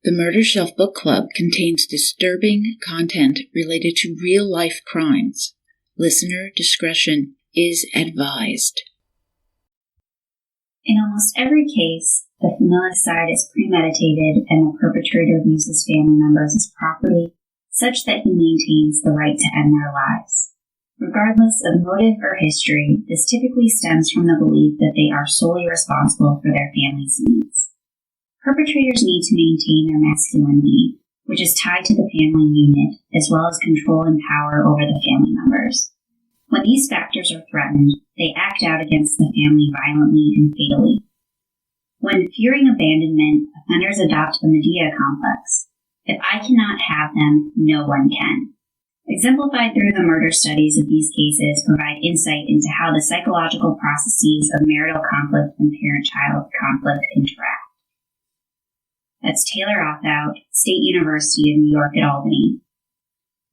The Murder Shelf Book Club contains disturbing content related to real-life crimes. Listener discretion is advised. In almost every case, the familicide is premeditated and the perpetrator views his family members as property, such that he maintains the right to end their lives. Regardless of motive or history, this typically stems from the belief that they are solely responsible for their family's needs. Perpetrators need to maintain their masculinity, which is tied to the family unit, as well as control and power over the family members. When these factors are threatened, they act out against the family violently and fatally. When fearing abandonment, offenders adopt the Medea complex. If I cannot have them, no one can. Exemplified through the murder studies of these cases provide insight into how the psychological processes of marital conflict and parent-child conflict interact. That's Taylor Rothout, State University of New York at Albany.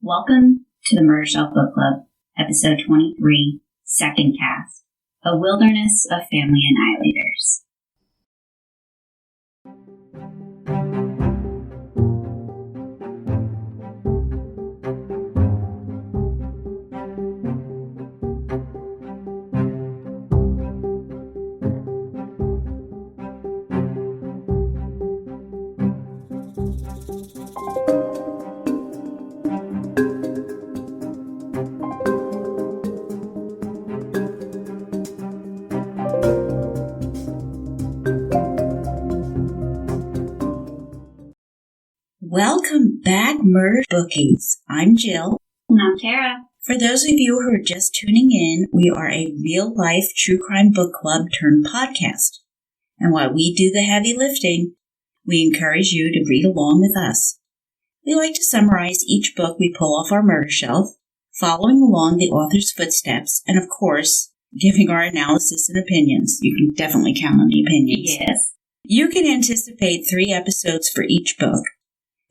Welcome to the Murder Shelf Book Club, Episode 23, 2ndCast, A Wilderness of Family Annihilators. Welcome back, Murder Bookies. I'm Jill. And I'm Tara. For those of you who are just tuning in, we are a real-life true crime book club turned podcast. And while we do the heavy lifting, we encourage you to read along with us. We like to summarize each book we pull off our murder shelf, following along the author's footsteps, and of course, giving our analysis and opinions. You can definitely count on the opinions. Yes. You can anticipate 3 episodes for each book.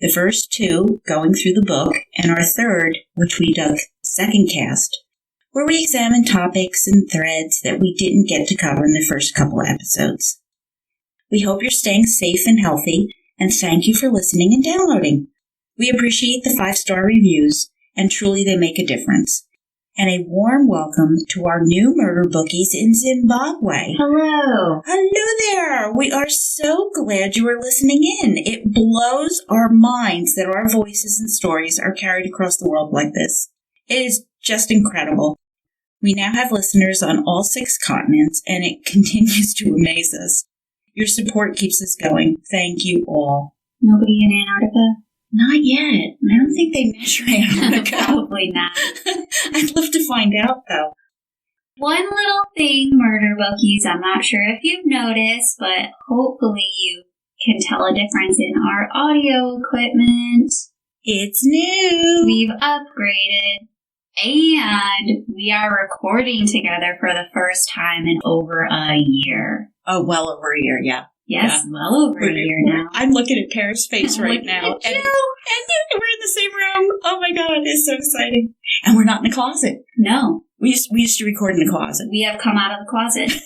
The first 2 going through the book, and our third, which we dubbed 2ndCast, where we examine topics and threads that we didn't get to cover in the first couple of episodes. We hope you're staying safe and healthy, and thank you for listening and downloading. We appreciate the 5-star reviews, and truly they make a difference. And a warm welcome to our new murder bookies in Zimbabwe. Hello. Hello there. We are so glad you are listening in. It blows our minds that our voices and stories are carried across the world like this. It is just incredible. We now have listeners on all 6 continents, and it continues to amaze us. Your support keeps us going. Thank you all. Nobody in Antarctica? Not yet. I don't think they measure Antarctica. Probably not. I'd love to find out, though. One little thing, murder bookies, I'm not sure if you've noticed, but hopefully you can tell a difference in our audio equipment. It's new. We've upgraded, and we are recording together for the first time in over a year. Oh, well over a year, yeah. Yes, yeah. Well over a year now. I'm looking at Tara's face right now. And we're in the same room. Oh my God, it's so exciting. And we're not in the closet. No. We used to record in the closet. We have come out of the closet.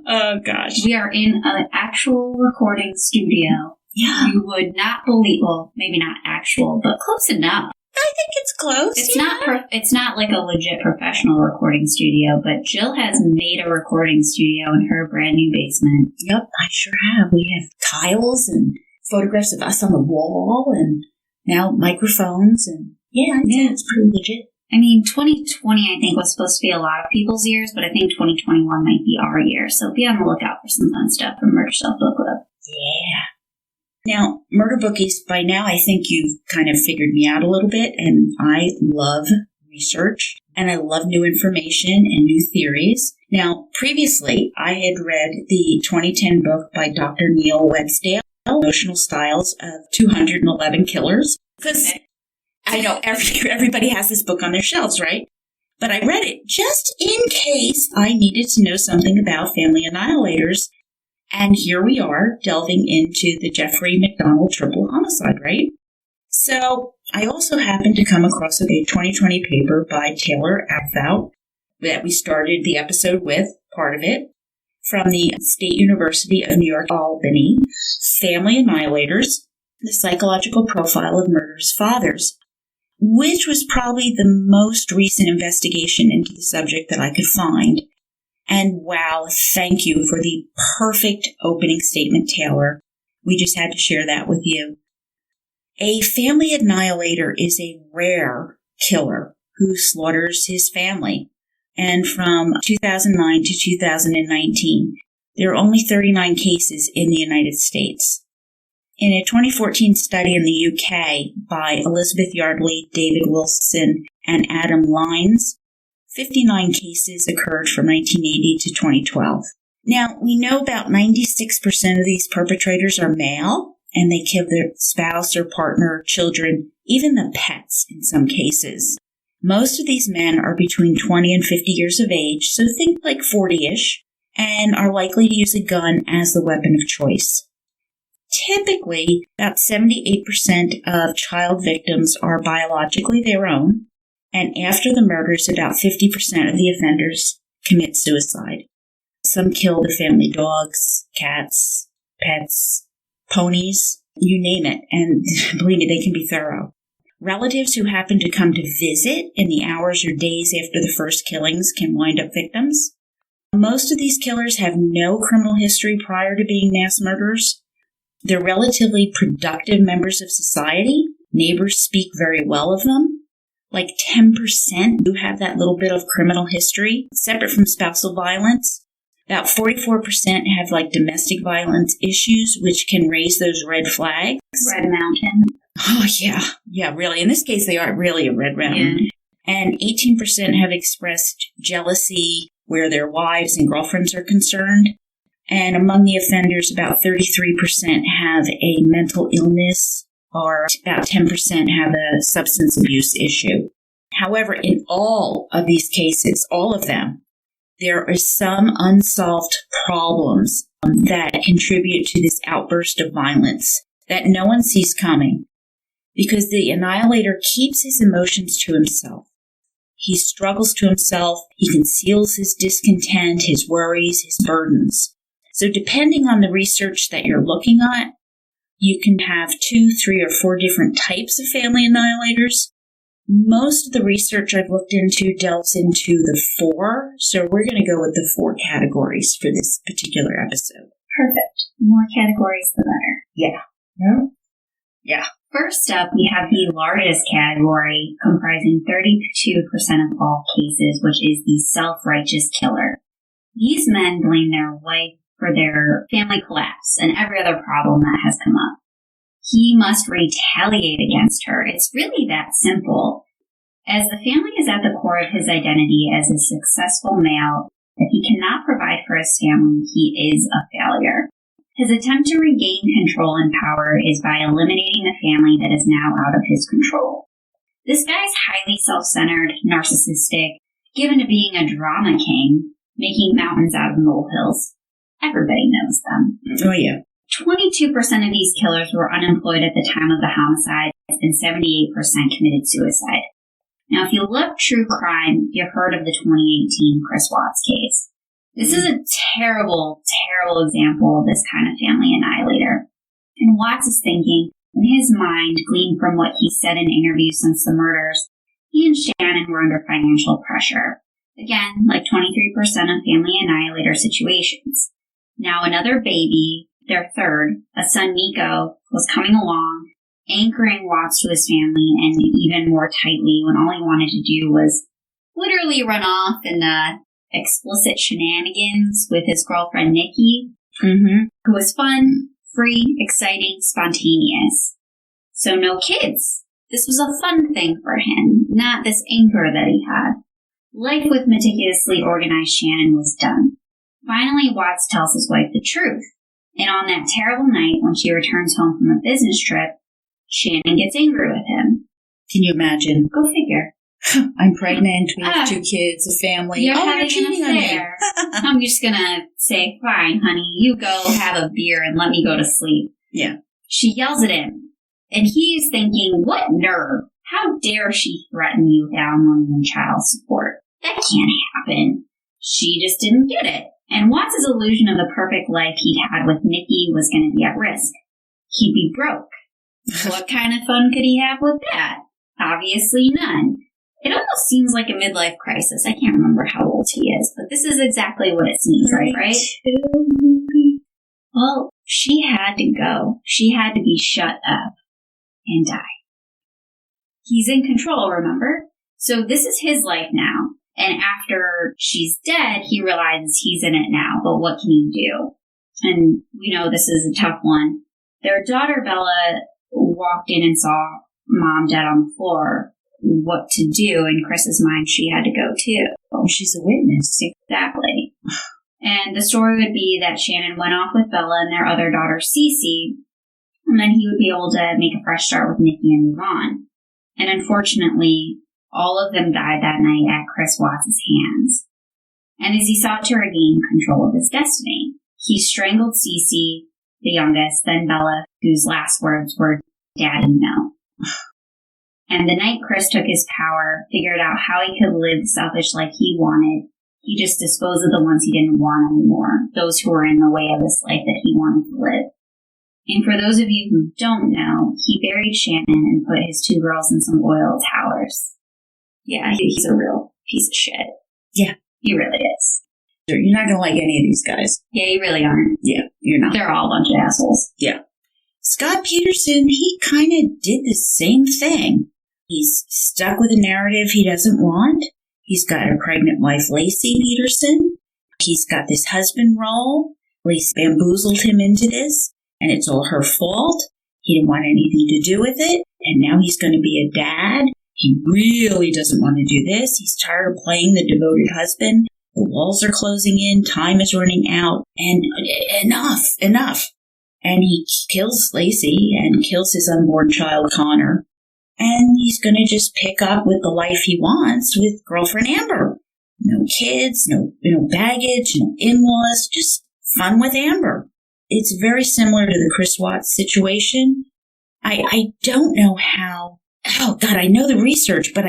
Oh gosh. We are in an actual recording studio. Yeah. You would not believe, well, maybe not actual, but close enough. I think it's close. It's not like a legit professional recording studio, but Jill has made a recording studio in her brand new basement. Yep, I sure have. We have tiles and photographs of us on the wall, and now microphones, and yeah, it's pretty legit. I mean, 2020, I think, was supposed to be a lot of people's years, but I think 2021 might be our year, so be on the lookout for some fun stuff from Murder Shelf Book Club. Yeah. Now, Murder Bookies, by now I think you've kind of figured me out a little bit, and I love research, and I love new information and new theories. Now, previously, I had read the 2010 book by Dr. Neil Websdale, Emotional Styles of 211 Killers, because I know everybody has this book on their shelves, right? But I read it just in case I needed to know something about family annihilators. And here we are, delving into the Jeffrey McDonald triple homicide, right? So I also happened to come across a 2020 paper by Taylor Rothout that we started the episode with, part of it, from the State University of New York, Albany, Family Annihilators, the Psychological Profile of Murderous Fathers, which was probably the most recent investigation into the subject that I could find. And wow, thank you for the perfect opening statement, Taylor. We just had to share that with you. A family annihilator is a rare killer who slaughters his family. And from 2009 to 2019, there are only 39 cases in the United States. In a 2014 study in the UK by Elizabeth Yardley, David Wilson, and Adam Lines, 59 cases occurred from 1980 to 2012. Now, we know about 96% of these perpetrators are male, and they kill their spouse or partner, children, even the pets in some cases. Most of these men are between 20 and 50 years of age, so think like 40-ish, and are likely to use a gun as the weapon of choice. Typically, about 78% of child victims are biologically their own, and after the murders, about 50% of the offenders commit suicide. Some kill the family dogs, cats, pets, ponies, you name it, and believe me, they can be thorough. Relatives who happen to come to visit in the hours or days after the first killings can wind up victims. Most of these killers have no criminal history prior to being mass murderers. They're relatively productive members of society. Neighbors speak very well of them. Like 10% do have that little bit of criminal history, separate from spousal violence. About 44% have like domestic violence issues, which can raise those red flags. Red Mountain. Oh, yeah. Yeah, really. In this case, they are really a red mountain. Yeah. And 18% have expressed jealousy where their wives and girlfriends are concerned. And among the offenders, about 33% have a mental illness, or about 10% have a substance abuse issue. However, in all of these cases, all of them, there are some unsolved problems that contribute to this outburst of violence that no one sees coming. Because the annihilator keeps his emotions to himself. He struggles to himself, he conceals his discontent, his worries, his burdens. So depending on the research that you're looking at, you can have 2, 3, or 4 different types of family annihilators. Most of the research I've looked into delves into the 4, so we're going to go with the 4 categories for this particular episode. Perfect. The more categories, the better. Yeah. Yeah. First up, we have the largest category, comprising 32% of all cases, which is the self-righteous killer. These men blame their wife for their family collapse and every other problem that has come up. He must retaliate against her. It's really that simple. As the family is at the core of his identity as a successful male, if he cannot provide for his family, he is a failure. His attempt to regain control and power is by eliminating the family that is now out of his control. This guy is highly self-centered, narcissistic, given to being a drama king, making mountains out of molehills. Everybody knows them. Oh, yeah. 22% of these killers were unemployed at the time of the homicide, and 78% committed suicide. Now, if you love true crime, you've heard of the 2018 Chris Watts case. This is a terrible, terrible example of this kind of family annihilator. And Watts is thinking, in his mind, gleaned from what he said in interviews since the murders, he and Shannon were under financial pressure. Again, like 23% of family annihilator situations. Now another baby, their third, a son Nico, was coming along, anchoring Watts to his family, and even more tightly when all he wanted to do was literally run off in explicit shenanigans with his girlfriend Nikki, who was fun, free, exciting, spontaneous. So no kids. This was a fun thing for him, not this anchor that he had. Life with meticulously organized Shannon was done. Finally, Watts tells his wife the truth. And on that terrible night, when she returns home from a business trip, Shannon gets angry with him. Can you imagine? Go figure. I'm pregnant, we have 2 kids, a family. You're cheating on me. I'm just gonna say, fine, honey, you go have a beer and let me go to sleep. Yeah. She yells at him, and he's thinking, what nerve? How dare she threaten you with alimony and child support? That can't happen. She just didn't get it. And Watts' illusion of the perfect life he'd had with Nikki was going to be at risk. He'd be broke. What kind of fun could he have with that? Obviously none. It almost seems like a midlife crisis. I can't remember how old he is, but this is exactly what it seems like, right? Well, she had to go. She had to be shut up and die. He's in control, remember? So this is his life now. And after she's dead, he realizes he's in it now. But what can he do? And we know this is a tough one. Their daughter, Bella, walked in and saw Mom dead on the floor. What to do? In Chris's mind, she had to go too. Oh, she's a witness. Exactly. And the story would be that Shannon went off with Bella and their other daughter, Cece, and then he would be able to make a fresh start with Nikki and move on. And unfortunately, all of them died that night at Chris Watts' hands. And as he sought to regain control of his destiny, he strangled Cece, the youngest, then Bella, whose last words were, "Daddy, no." And the night Chris took his power, figured out how he could live the selfish life he wanted, he just disposed of the ones he didn't want anymore, those who were in the way of this life that he wanted to live. And for those of you who don't know, he buried Shannon and put his 2 girls in some oil towers. Yeah, he's a real piece of shit. Yeah. He really is. You're not going to like any of these guys. Yeah, you really aren't. Yeah, you're not. They're all a bunch of assholes. Yeah. Scott Peterson, he kind of did the same thing. He's stuck with a narrative he doesn't want. He's got a pregnant wife, Lacey Peterson. He's got this husband role. Lacey bamboozled him into this, and it's all her fault. He didn't want anything to do with it, and now he's going to be a dad. He really doesn't want to do this. He's tired of playing the devoted husband. The walls are closing in. Time is running out. And enough. And he kills Lacey and kills his unborn child, Connor. And he's going to just pick up with the life he wants with girlfriend Amber. No kids, no baggage, no in-laws, just fun with Amber. It's very similar to the Chris Watts situation. I don't know how. Oh, God, I know the research, but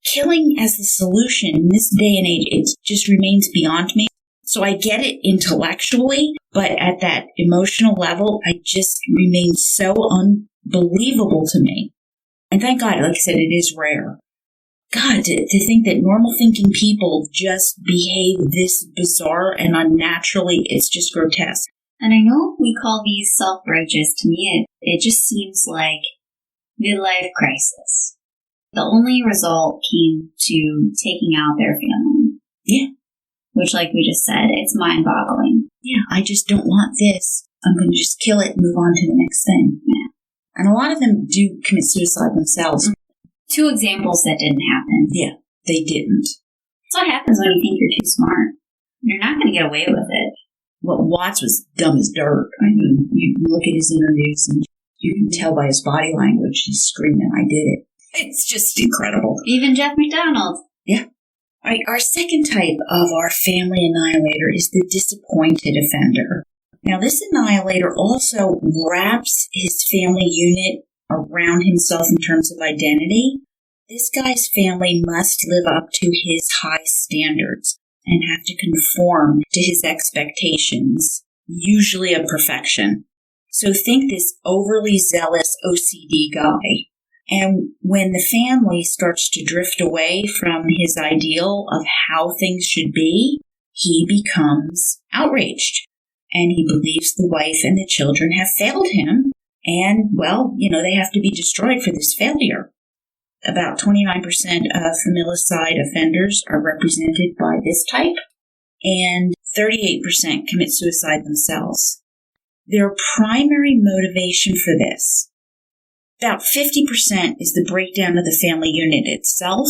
killing as the solution in this day and age, it just remains beyond me. So I get it intellectually, but at that emotional level, I just remain so unbelievable to me. And thank God, like I said, it is rare. God, to think that normal thinking people just behave this bizarre and unnaturally, it's just grotesque. And I know we call these self-righteous. To me, it just seems like midlife crisis. The only result came to taking out their family. Yeah. Which, like we just said, it's mind-boggling. Yeah, I just don't want this. I'm going to just kill it and move on to the next thing. Yeah. And a lot of them do commit suicide themselves. 2 examples that didn't happen. Yeah, they didn't. That's what happens when you think you're too smart. You're not going to get away with it. Well, Watts was dumb as dirt. I mean, you look at his interviews and you can tell by his body language, he's screaming, "I did it." It's just incredible. Even Jeff McDonald. Yeah. All right, our second type of our family annihilator is the disappointed offender. Now, this annihilator also wraps his family unit around himself in terms of identity. This guy's family must live up to his high standards and have to conform to his expectations, usually of perfection. So think this overly zealous OCD guy. And when the family starts to drift away from his ideal of how things should be, he becomes outraged. And he believes the wife and the children have failed him. And, well, they have to be destroyed for this failure. About 29% of familicide offenders are represented by this type, and 38% commit suicide themselves. Their primary motivation for this, about 50% is the breakdown of the family unit itself,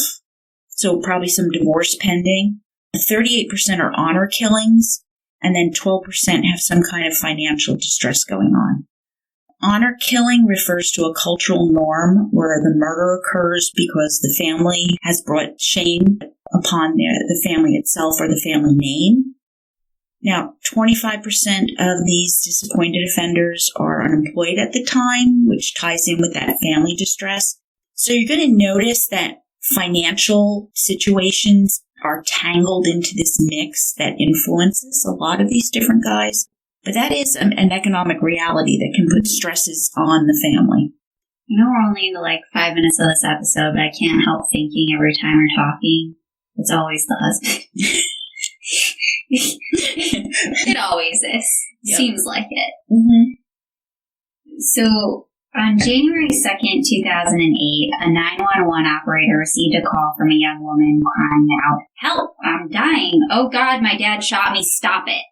so probably some divorce pending. 38% are honor killings, and then 12% have some kind of financial distress going on. Honor killing refers to a cultural norm where the murder occurs because the family has brought shame upon the family itself or the family name. Now, 25% of these disappointed offenders are unemployed at the time, which ties in with that family distress. So you're going to notice that financial situations are tangled into this mix that influences a lot of these different guys. But that is an economic reality that can put stresses on the family. I know we're only into like 5 minutes of this episode, but I can't help thinking every time we're talking, it's always the husband. It always is. Yep. Seems like it. Mm-hmm. So, on January 2nd, 2008, a 911 operator received a call from a young woman crying out, "Help! I'm dying! Oh God, my dad shot me! Stop it!"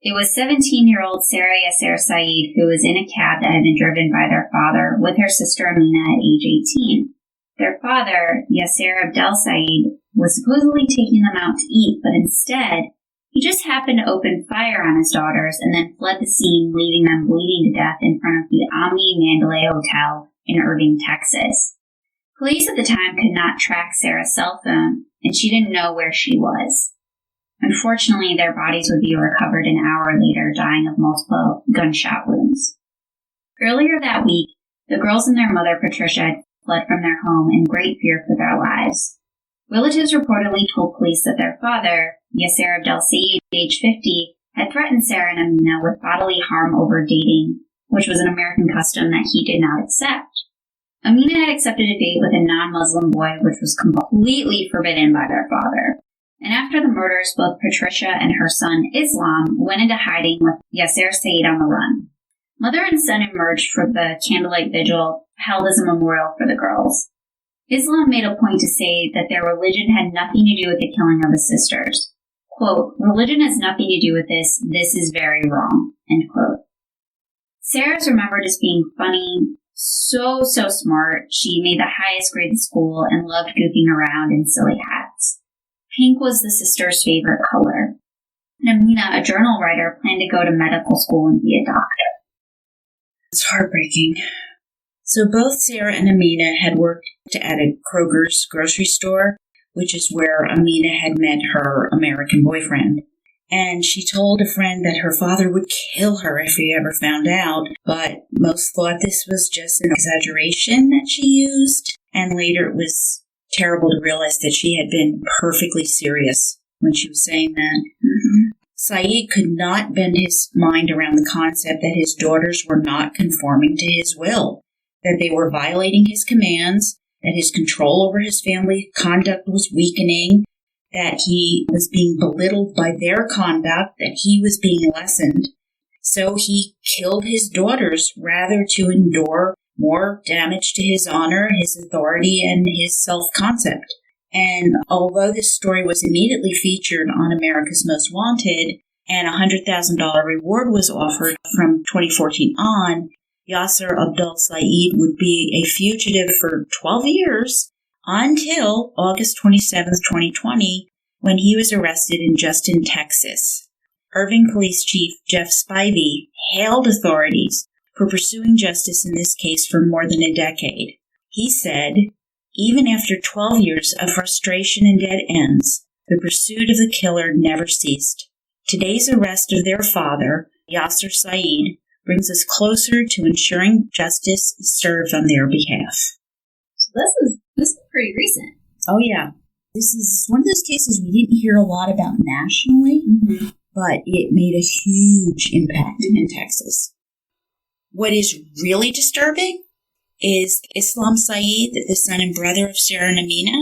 It was 17-year-old Sarah Yasser Said, who was in a cab that had been driven by their father with her sister Amina at age 18. Their father, Yasser Said, was supposedly taking them out to eat, but instead, he just happened to open fire on his daughters and then fled the scene, leaving them bleeding to death in front of the Omni Mandalay Hotel in Irving, Texas. Police at the time could not track Sarah's cell phone, and she didn't know where she was. Unfortunately, their bodies would be recovered an hour later, dying of multiple gunshot wounds. Earlier that week, the girls and their mother, Patricia, had fled from their home in great fear for their lives. Relatives reportedly told police that their father, Yasser Said, age 50, had threatened Sarah and Amina with bodily harm over dating, which was an American custom that he did not accept. Amina had accepted a date with a non-Muslim boy, which was completely forbidden by their father. And after the murders, both Patricia and her son, Islam, went into hiding with Yasser Said on the run. Mother and son emerged for the candlelight vigil held as a memorial for the girls. Islam made a point to say that their religion had nothing to do with the killing of his sisters. Quote, "Religion has nothing to do with this. This is very wrong." End quote. Sarah's remembered as being funny, so smart. She made the highest grade at school and loved goofing around in silly hats. Pink was the sister's favorite color. And Amina, a journal writer, planned to go to medical school and be a doctor. It's heartbreaking. So both Sarah and Amina had worked at a Kroger's grocery store, which is where Amina had met her American boyfriend. And she told a friend that her father would kill her if he ever found out, but most thought this was just an exaggeration that she used. And later it was terrible to realize that she had been perfectly serious when she was saying that. Mm-hmm. Said could not bend his mind around the concept that his daughters were not conforming to his will, that they were violating his commands, that his control over his family conduct was weakening, that he was being belittled by their conduct, that he was being lessened. So he killed his daughters rather to endure more damage to his honor, his authority, and his self-concept. And although this story was immediately featured on America's Most Wanted and a $100,000 reward was offered from 2014 on, Yasser Said would be a fugitive for 12 years until August 27, 2020, when he was arrested in Justin, Texas. Irving Police Chief Jeff Spivey hailed authorities for pursuing justice in this case for more than a decade. He said, "Even after 12 years of frustration and dead ends, the pursuit of the killer never ceased. Today's arrest of their father, Yasser Said, brings us closer to ensuring justice is served on their behalf." So this is pretty recent. Oh, yeah. This is one of those cases we didn't hear a lot about nationally, but it made a huge impact in Texas. What is really disturbing is Islam Said, the son and brother of Sarah and Amina.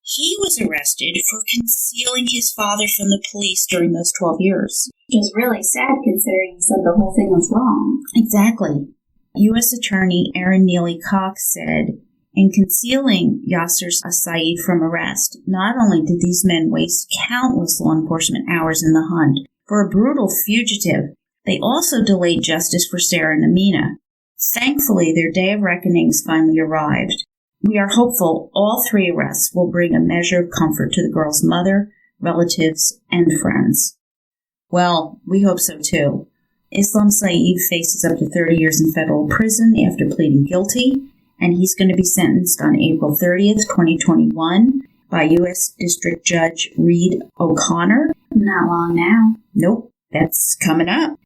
He was arrested for concealing his father from the police during those 12 years. Which is really sad considering he said the whole thing was wrong. Exactly. U.S. Attorney Aaron Neely Cox said, "In concealing Yasser Said from arrest, not only did these men waste countless law enforcement hours in the hunt for a brutal fugitive, they also delayed justice for Sarah and Amina. Thankfully, their day of reckonings finally arrived. We are hopeful all three arrests will bring a measure of comfort to the girl's mother, relatives, and friends." Well, we hope so too. Islam Said faces up to 30 years in federal prison after pleading guilty, and he's going to be sentenced on April 30th, 2021 by U.S. District Judge Reed O'Connor. Not long now. Nope, that's coming up.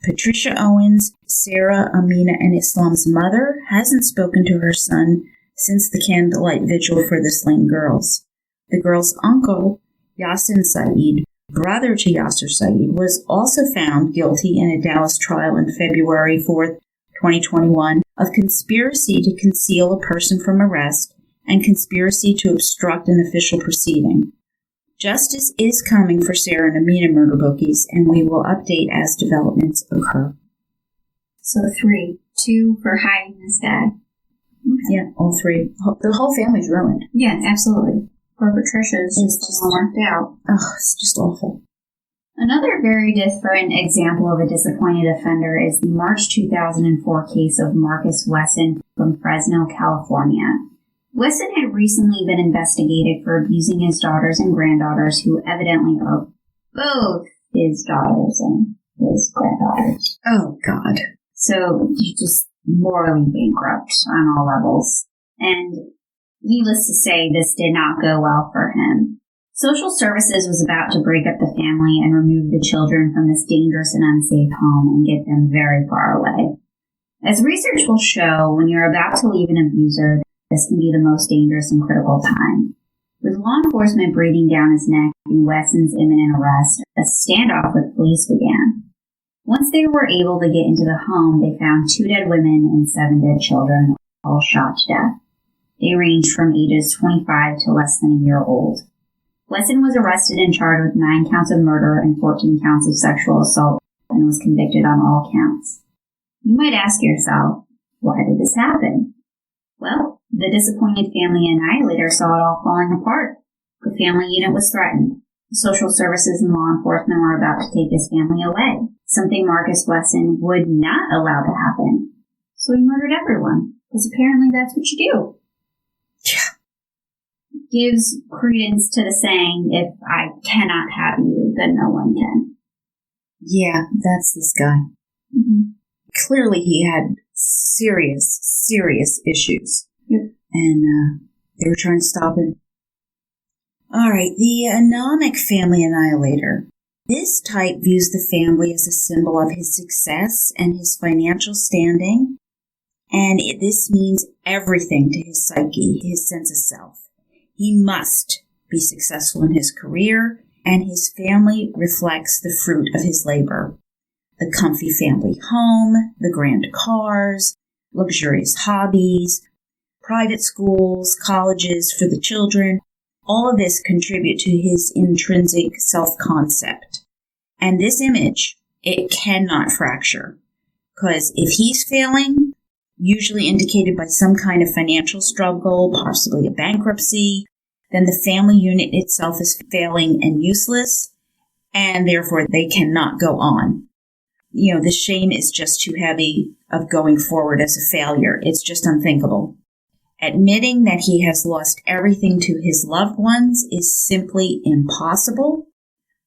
Patricia Owens, Sarah, Amina, and Islam's mother, hasn't spoken to her son since the candlelight vigil for the slain girls. The girl's uncle, Yasser Said, brother to Yasser Said, was also found guilty in a Dallas trial on February 4th, 2021, of conspiracy to conceal a person from arrest and conspiracy to obstruct an official proceeding. Justice is coming for Sarah and Amina murder bookies, and we will update as developments occur. So 3, 2 for hiding this guy. Okay. Yeah, all 3. The whole family's ruined. Yeah, absolutely. Poor Patricia's just worked out. Oh, it's just awful. Another very different example of a disappointed offender is the March 2004 case of Marcus Wesson from Fresno, California. Wesson had recently been investigated for abusing his daughters and granddaughters, who evidently are both his daughters and his granddaughters. Oh, God. So he's just morally bankrupt on all levels. And needless to say, this did not go well for him. Social Services was about to break up the family and remove the children from this dangerous and unsafe home and get them very far away. As research will show, when you're about to leave an abuser, this can be the most dangerous and critical time. With law enforcement breathing down his neck and Wesson's imminent arrest, a standoff with police began. Once they were able to get into the home, they found 2 dead women and 7 dead children, all shot to death. They ranged from ages 25 to less than a year old. Wesson was arrested and charged with 9 counts of murder and 14 counts of sexual assault and was convicted on all counts. You might ask yourself, why did this happen? Well, the disappointed family annihilator saw it all falling apart. The family unit was threatened. Social Services and law enforcement were about to take this family away, something Marcus Wesson would not allow to happen. So he murdered everyone, because apparently that's what you do. Gives credence to the saying, if I cannot have you, then no one can. Yeah, that's this guy. Mm-hmm. Clearly he had serious issues. Yep. And they were trying to stop him. All right, the anomic family annihilator. This type views the family as a symbol of his success and his financial standing, and this means everything to his psyche, his sense of self. He must be successful in his career, and his family reflects the fruit of his labor. The comfy family home, the grand cars, luxurious hobbies, private schools, colleges for the children, all of this contribute to his intrinsic self-concept. And this image, it cannot fracture. Because if he's failing, usually indicated by some kind of financial struggle, possibly a bankruptcy, then the family unit itself is failing and useless, and therefore they cannot go on. You know, the shame is just too heavy of going forward as a failure. It's just unthinkable. Admitting that he has lost everything to his loved ones is simply impossible.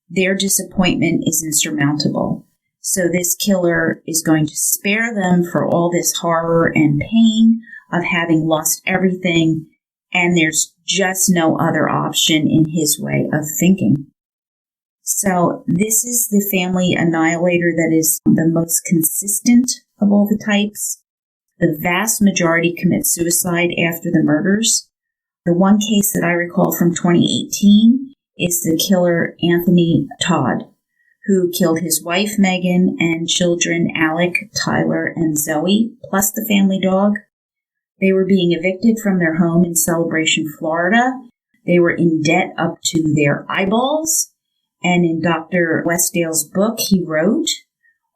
Their disappointment is insurmountable. So this killer is going to spare them for all this horror and pain of having lost everything, and there's just no other option in his way of thinking. So this is the family annihilator that is the most consistent of all the types. The vast majority commit suicide after the murders. The one case that I recall from 2018 is the killer Anthony Todd, who killed his wife, Megan, and children, Alec, Tyler, and Zoe, plus the family dog. They were being evicted from their home in Celebration, Florida. They were in debt up to their eyeballs. And in Dr. Westdale's book, he wrote,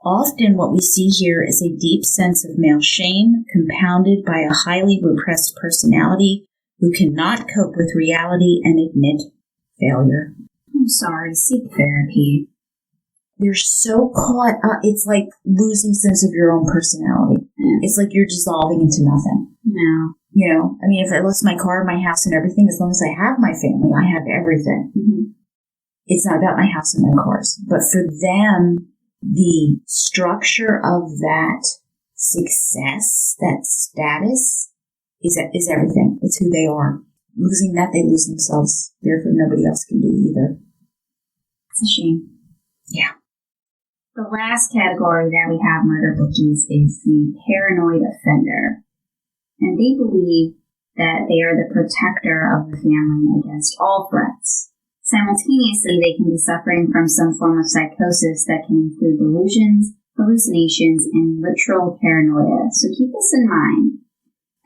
often what we see here is a deep sense of male shame compounded by a highly repressed personality who cannot cope with reality and admit failure. I'm sorry, seek therapy. They're so caught up. It's like losing sense of your own personality. It's like you're dissolving into nothing. No. You know, I mean, if I lost my car, my house, and everything, as long as I have my family, I have everything. Mm-hmm. It's not about my house and my cars. But for them, the structure of that success, that status, is everything. It's who they are. Losing that, they lose themselves. Therefore, nobody else can be either. It's a shame. Yeah. The last category that we have murder bookies is the paranoid offender. And they believe that they are the protector of the family against all threats. Simultaneously, they can be suffering from some form of psychosis that can include delusions, hallucinations, and literal paranoia. So keep this in mind.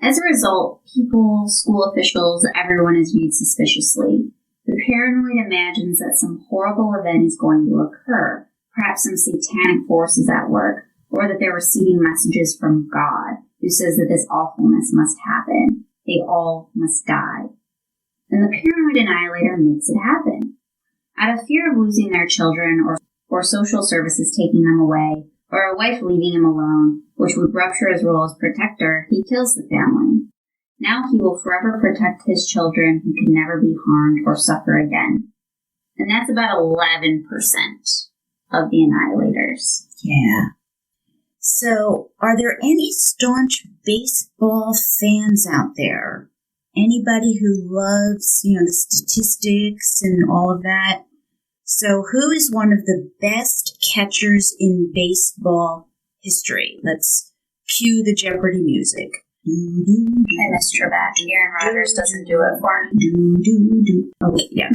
As a result, people, school officials, everyone is viewed suspiciously. The paranoid imagines that some horrible event is going to occur, perhaps some satanic force is at work, or that they're receiving messages from God, who says that this awfulness must happen. They all must die. And the paranoid annihilator makes it happen. Out of fear of losing their children or social services taking them away, or a wife leaving him alone, which would rupture his role as protector, he kills the family. Now he will forever protect his children who can never be harmed or suffer again. And that's about 11% of the annihilators. Yeah. So, are there any staunch baseball fans out there? Anybody who loves, the statistics and all of that? So, who is one of the best catchers in baseball history? Let's cue the Jeopardy music. I missed her back. Aaron Rodgers doesn't do it for me. Okay, yeah.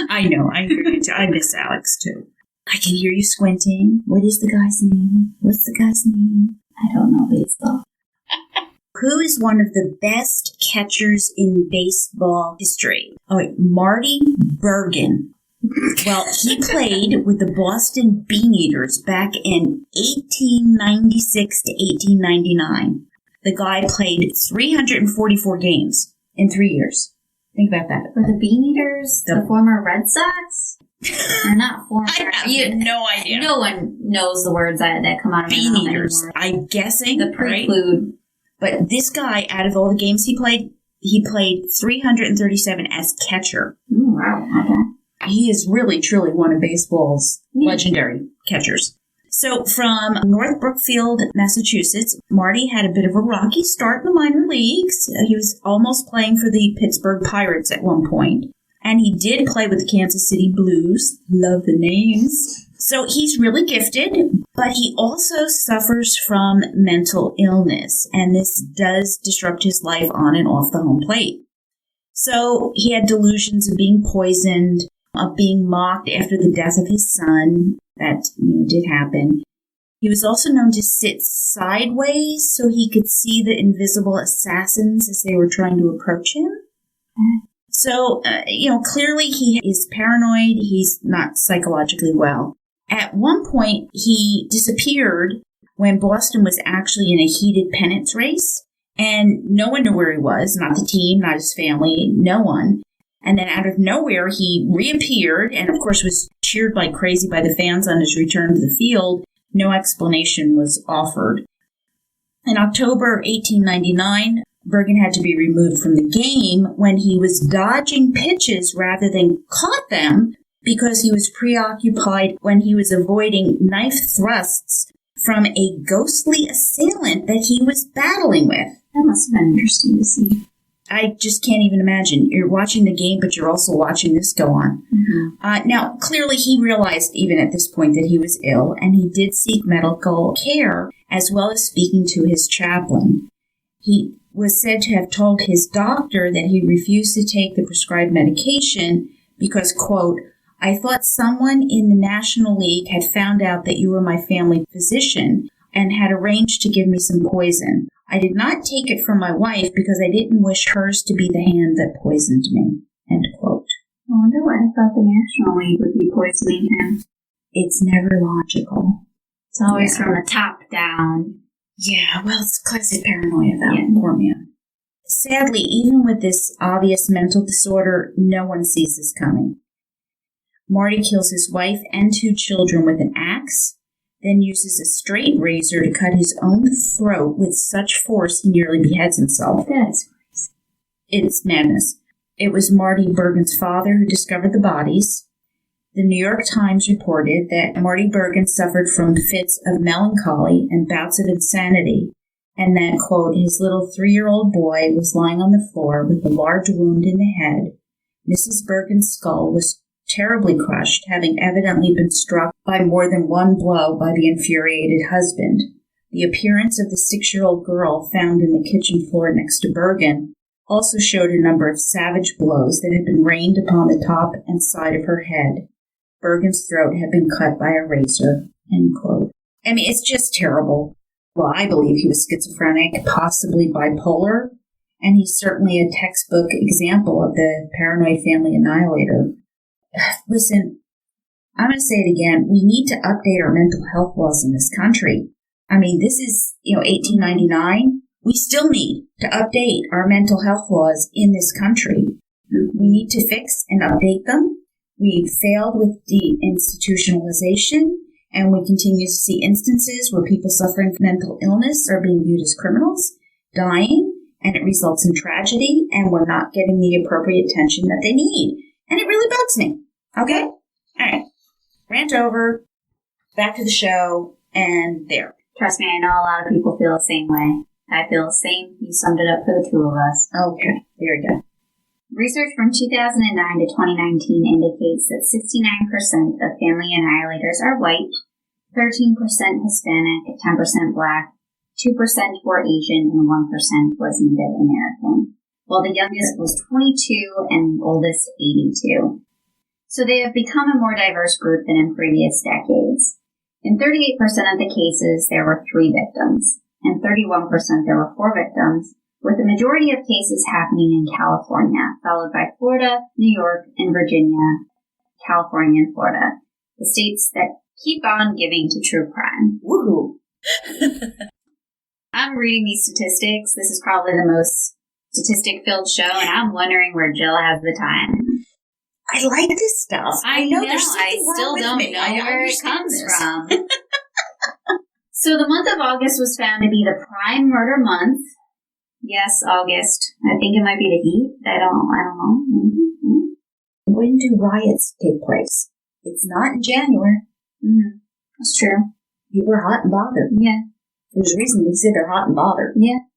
I know. I hear you too. I miss Alex too. I can hear you squinting. What is the guy's name? What's the guy's name? I don't know baseball. Who is one of the best catchers in baseball history? Oh, wait, Marty Bergen. Well, he played with the Boston Beaneaters back in 1896 to 1899. The guy played 344 games in 3 years. Think about that. Were the Beaneaters the former Red Sox? Or not former. I have no idea. No one knows the words that come out of my mouth anymore. I'm guessing. The prelude. Right? But this guy, out of all the games he played 337 as catcher. Ooh, wow. Okay. He is really, truly one of baseball's legendary catchers. So from North Brookfield, Massachusetts, Marty had a bit of a rocky start in the minor leagues. He was almost playing for the Pittsburgh Pirates at one point. And he did play with the Kansas City Blues. Love the names. So he's really gifted, but he also suffers from mental illness. And this does disrupt his life on and off the home plate. So he had delusions of being poisoned, of being mocked after the death of his son. That did happen. He was also known to sit sideways so he could see the invisible assassins as they were trying to approach him. So, clearly he is paranoid. He's not psychologically well. At one point, he disappeared when Boston was actually in a heated pennant race, and no one knew where he was, not the team, not his family, no one. And then out of nowhere, he reappeared and, of course, was cheered like crazy by the fans on his return to the field. No explanation was offered. In October 1899, Bergen had to be removed from the game when he was dodging pitches rather than caught them because he was preoccupied when he was avoiding knife thrusts from a ghostly assailant that he was battling with. That must have been interesting to see. I just can't even imagine. You're watching the game, but you're also watching this go on. Mm-hmm. Now, clearly he realized even at this point that he was ill, and he did seek medical care as well as speaking to his chaplain. He was said to have told his doctor that he refused to take the prescribed medication because, quote, I thought someone in the National League had found out that you were my family physician and had arranged to give me some poison. I did not take it from my wife because I didn't wish hers to be the hand that poisoned me, end quote. I wonder why I thought the National League would be poisoning him. It's never logical. It's always from the top down. Yeah, well, it's classic paranoia, though. Poor man. Sadly, even with this obvious mental disorder, no one sees this coming. Marty kills his wife and 2 children with an axe, then uses a straight razor to cut his own throat with such force he nearly beheads himself. That is crazy. It's madness. It was Marty Bergen's father who discovered the bodies. The New York Times reported that Marty Bergen suffered from fits of melancholy and bouts of insanity, and that, quote, his little 3-year-old boy was lying on the floor with a large wound in the head. Mrs. Bergen's skull was terribly crushed, having evidently been struck by more than one blow by the infuriated husband. The appearance of the 6-year-old girl found in the kitchen floor next to Bergen also showed a number of savage blows that had been rained upon the top and side of her head. Bergen's throat had been cut by a razor, end quote. I mean, it's just terrible. Well, I believe he was schizophrenic, possibly bipolar, and he's certainly a textbook example of the paranoid family annihilator. Listen, I'm going to say it again. We need to update our mental health laws in this country. I mean, this is, 1899. We still need to update our mental health laws in this country. We need to fix and update them. We've failed with deinstitutionalization, and we continue to see instances where people suffering from mental illness are being viewed as criminals, dying, and it results in tragedy, and we're not getting the appropriate attention that they need. And it really bugs me. Okay? All right. Rant over, back to the show, and there. Trust me, I know a lot of people feel the same way. I feel the same. You summed it up for the two of us. Okay, there you go. Research from 2009 to 2019 indicates that 69% of family annihilators are white, 13% Hispanic, 10% Black, 2% were Asian, and 1% was Native American, while the youngest was 22 and the oldest 82. So they have become a more diverse group than in previous decades. In 38% of the cases, there were 3 victims. In 31% there were 4 victims, with the majority of cases happening in California, followed by Florida, New York, and Virginia, California, and Florida, the states that keep on giving to true crime. Woohoo! I'm reading these statistics. This is probably the most statistic-filled show, and I'm wondering where Jill has the time. I like this stuff. I know. There's I something still wrong don't with me. know I where it comes this. from. So the month of August was found to be the prime murder month. Yes, August. I think it might be the heat. I don't know. Mm-hmm. When do riots take place? It's not in January. Mm-hmm. That's true. People are hot and bothered. Yeah. There's a reason we say they're hot and bothered. Yeah.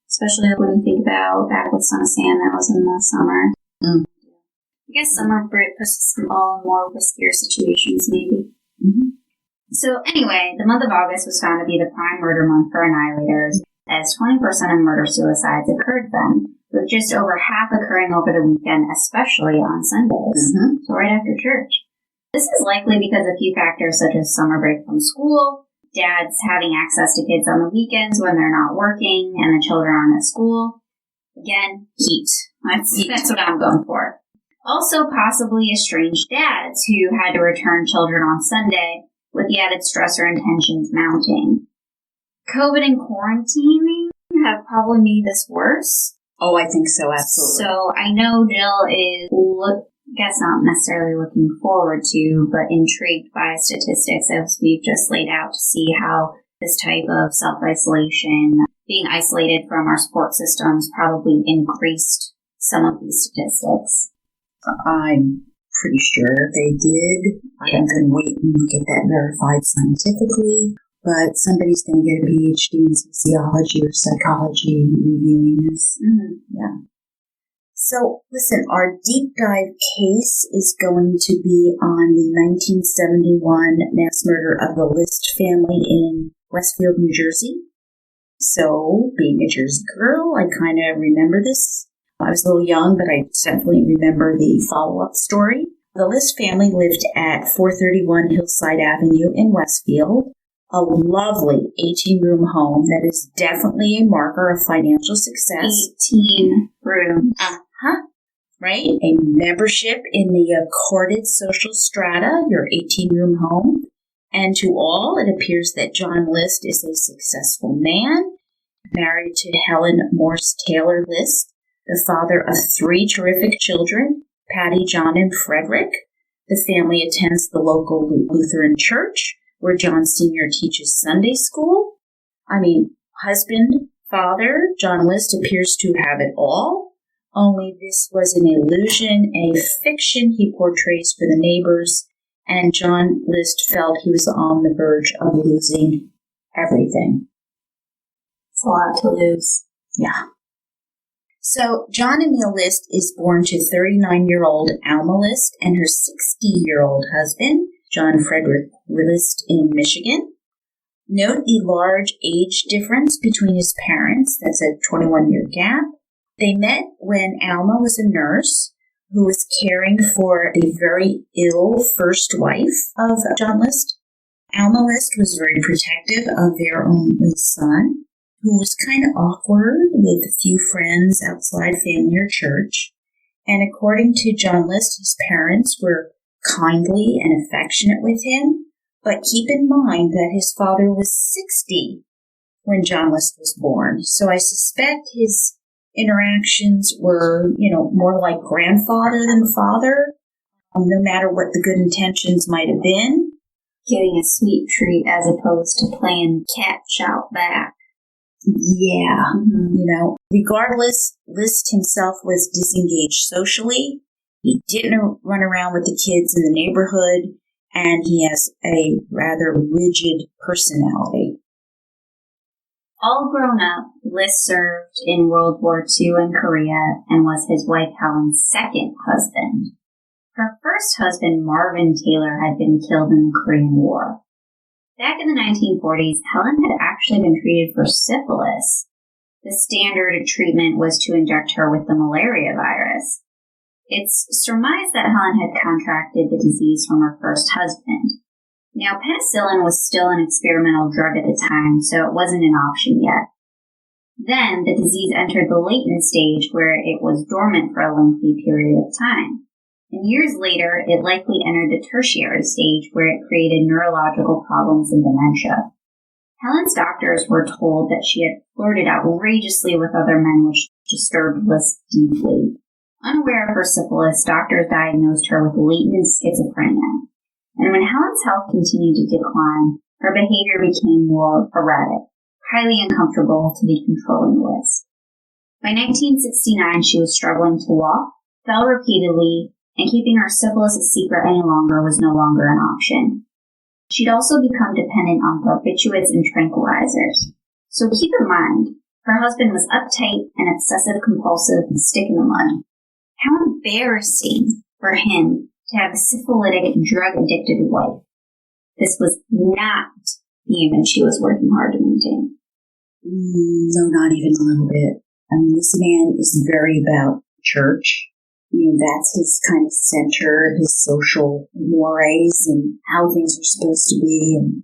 Especially when you think about back with Son of Sam, that was in the summer. Mm. I guess summer puts us all in more riskier situations, maybe. Mm-hmm. So anyway, the month of August was found to be the prime murder month for annihilators, as 20% of murder-suicides occurred then, with just over half occurring over the weekend, especially on Sundays, so right after church. This is likely because of a few factors such as summer break from school, dads having access to kids on the weekends when they're not working and the children aren't at school. Again, heat. That's what I'm going for. Also, possibly estranged dads who had to return children on Sunday, with the added stressor and tensions mounting. COVID and quarantining have probably made this worse. Oh, I think so, absolutely. So I know Jill is, not necessarily looking forward to, but intrigued by statistics as we've just laid out to see how this type of self-isolation, being isolated from our support systems, probably increased some of these statistics. I'm pretty sure they did. I'm going to wait and get that verified scientifically, but somebody's going to get a PhD in sociology or psychology reviewing this. Mm-hmm. Yeah. So, listen, our deep dive case is going to be on the 1971 mass murder of the List family in Westfield, New Jersey. So, being a Jersey girl, I kind of remember this. I was a little young, but I definitely remember the follow-up story. The List family lived at 431 Hillside Avenue in Westfield, a lovely 18-room home that is definitely a marker of financial success. 18 rooms. Right? A membership in the accorded social strata, your 18-room home. And to all, it appears that John List is a successful man, married to Helen Morse Taylor List, the father of 3 terrific children, Patty, John, and Frederick. The family attends the local Lutheran church, where John Sr. teaches Sunday school. Husband, father, John List appears to have it all, only this was an illusion, a fiction he portrays for the neighbors, and John List felt he was on the verge of losing everything. It's a lot to lose. Yeah. So, John Emil List is born to 39-year-old Alma List and her 60-year-old husband, John Frederick List, in Michigan. Note the large age difference between his parents. That's a 21-year gap. They met when Alma was a nurse who was caring for the very ill first wife of John List. Alma List was very protective of their only son, who was kind of awkward with a few friends outside family or church. And according to John List, his parents were kindly and affectionate with him, but keep in mind that his father was 60 when John List was born. So I suspect his interactions were, more like grandfather than father, no matter what the good intentions might have been. Getting a sweet treat as opposed to playing catch out back. Yeah. Regardless, List himself was disengaged socially. He didn't run around with the kids in the neighborhood, and he has a rather rigid personality. All grown up, List served in World War II in Korea and was his wife Helen's second husband. Her first husband, Marvin Taylor, had been killed in the Korean War. Back in the 1940s, Helen had actually been treated for syphilis. The standard treatment was to inject her with the malaria virus. It's surmised that Helen had contracted the disease from her first husband. Now, penicillin was still an experimental drug at the time, so it wasn't an option yet. Then, the disease entered the latent stage where it was dormant for a lengthy period of time. And years later, it likely entered the tertiary stage where it created neurological problems and dementia. Helen's doctors were told that she had flirted outrageously with other men, which disturbed List deeply. Unaware of her syphilis, doctors diagnosed her with latent schizophrenia. And when Helen's health continued to decline, her behavior became more erratic, highly uncomfortable to be controlling List. By 1969, she was struggling to walk, fell repeatedly, and keeping her syphilis a secret any longer was no longer an option. She'd also become dependent on barbiturates and tranquilizers. So keep in mind, her husband was uptight and obsessive-compulsive and stick in the mud. How embarrassing for him to have a syphilitic, drug-addicted wife. This was not the image she was working hard to maintain. No, not even a little bit. I mean, this man is very about church. That's his kind of center, his social mores and how things are supposed to be. And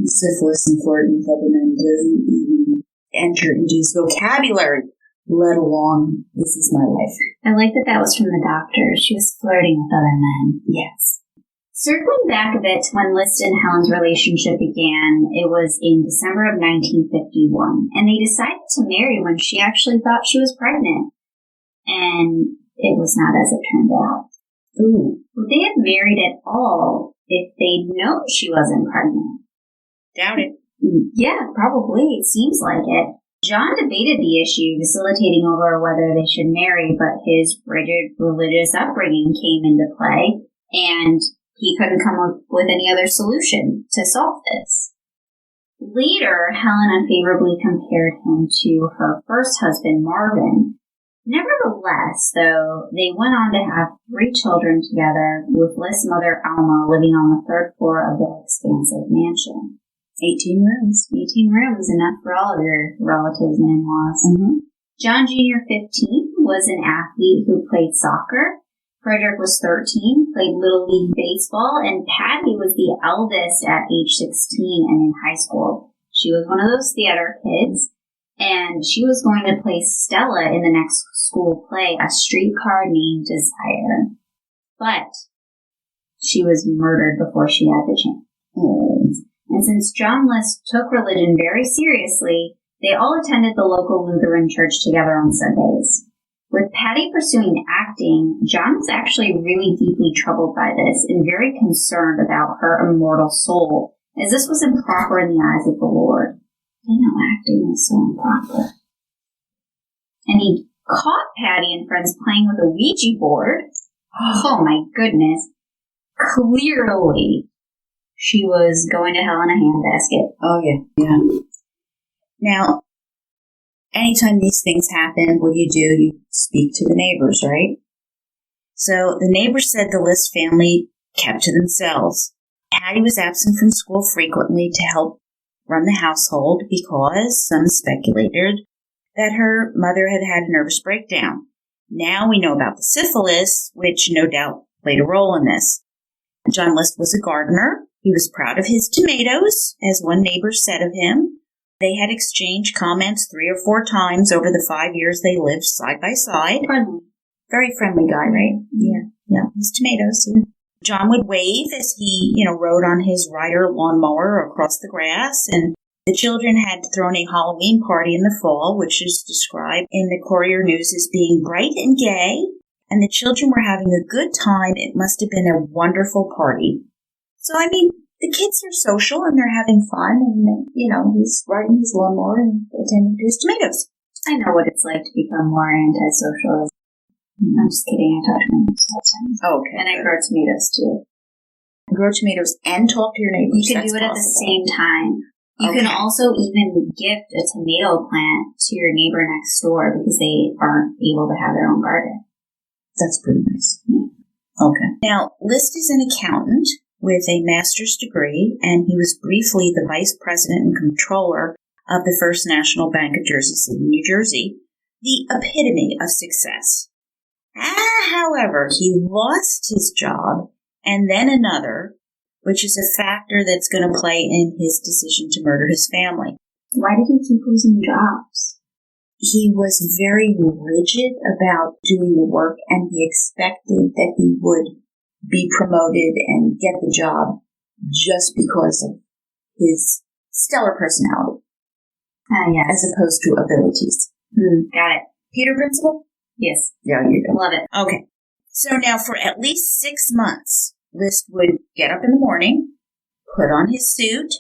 syphilis and flirting with other men doesn't even enter into his vocabulary, let alone, this is my life. I like that was from the doctor. She was flirting with other men. Yes. Circling back a bit to when List and Helen's relationship began, it was in December of 1951, and they decided to marry when she actually thought she was pregnant. And it was not as it turned out. Ooh. Would they have married at all if they'd known she wasn't pregnant? Doubt it. Yeah, probably. It seems like it. John debated the issue, vacillating over whether they should marry, but his rigid religious upbringing came into play, and he couldn't come up with any other solution to solve this. Later, Helen unfavorably compared him to her first husband, Marvin. Nevertheless, though, they went on to have 3 children together, with List's mother, Alma, living on the 3rd floor of their expansive mansion. 18 rooms. 18 rooms, enough for all of your relatives and in-laws. Mm-hmm. John Jr., 15, was an athlete who played soccer. Frederick was 13, played Little League Baseball, and Patty was the eldest at age 16 and in high school. She was one of those theater kids, and she was going to play Stella in the next school play, A Streetcar Named Desire. But she was murdered before she had the chance. And since John List took religion very seriously, they all attended the local Lutheran church together on Sundays. With Patty pursuing acting, John was actually really deeply troubled by this and very concerned about her immortal soul, as this was improper in the eyes of the Lord. I know acting was so improper. And he caught Patty and friends playing with a Ouija board. Oh my goodness. Clearly, she was going to hell in a handbasket. Oh, yeah. Now, anytime these things happen, what do? You speak to the neighbors, right? So the neighbors said the List family kept to themselves. Patty was absent from school frequently to help run the household because some speculated that her mother had had a nervous breakdown. Now we know about the syphilis, which no doubt played a role in this. John List was a gardener. He was proud of his tomatoes, as one neighbor said of him. They had exchanged comments 3 or 4 times over the 5 years they lived side by side. Friendly. Very friendly guy, right? Yeah, his tomatoes. Yeah. John would wave as he, rode on his Ryder lawnmower across the grass, and the children had thrown a Halloween party in the fall, which is described in the Courier News as being bright and gay, and the children were having a good time. It must have been a wonderful party. So, the kids are social and they're having fun, and, he's riding his lawnmower and attending to his tomatoes. I know what it's like to become more antisocial. I'm just kidding. I talk to my neighbors all the time. Oh, okay. And I grow tomatoes, too. Grow tomatoes and talk to your neighbors. You can do it at the same time. You can also even gift a tomato plant to your neighbor next door because they aren't able to have their own garden. That's pretty nice. Yeah. Okay. Now, List is an accountant with a master's degree, and he was briefly the vice president and controller of the First National Bank of Jersey City, New Jersey, the epitome of success. However, he lost his job and then another, which is a factor that's going to play in his decision to murder his family. Why did he keep losing jobs? He was very rigid about doing the work, and he expected that he would be promoted and get the job just because of his stellar personality. Yes. As opposed to abilities. Got it. Pewter principle? Yes. Yeah, you do. Love it. Okay. So now for at least 6 months, List would get up in the morning, put on his suit,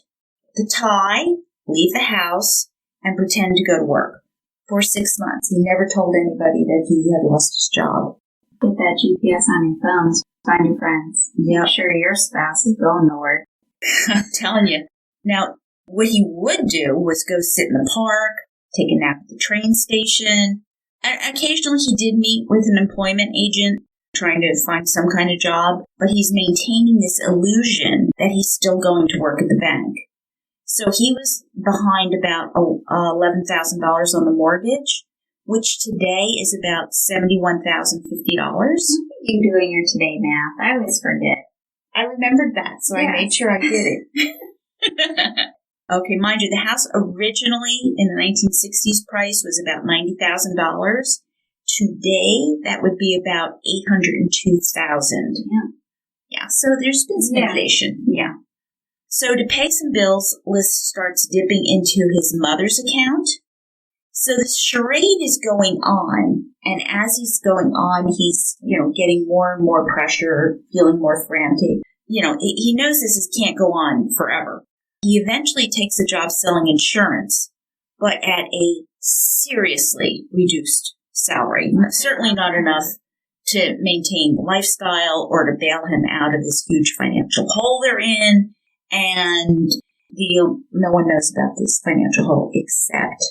the tie, leave the house, and pretend to go to work. For 6 months. He never told anybody that he had lost his job. Get that GPS on your phones. Find your friends. Yeah. Make sure your spouse is going nowhere. I'm telling you. Now, what he would do was go sit in the park, take a nap at the train station. Occasionally he did meet with an employment agent trying to find some kind of job, but he's maintaining this illusion that he's still going to work at the bank. So he was behind about $11,000 on the mortgage, which today is about $71,050. You doing your today math? I always forget. I remembered that, so yes. I made sure I did it. Okay, mind you, the house originally in the 1960s price was about $90,000. Today, that would be about $802,000. Yeah. So there's been some inflation. Yeah. So to pay some bills, List starts dipping into his mother's account. So the charade is going on, and as he's going on, he's, getting more and more pressure, feeling more frantic. He knows this can't go on forever. He eventually takes a job selling insurance, but at a seriously reduced salary. Certainly not enough to maintain the lifestyle or to bail him out of this huge financial hole they're in. And no one knows about this financial hole except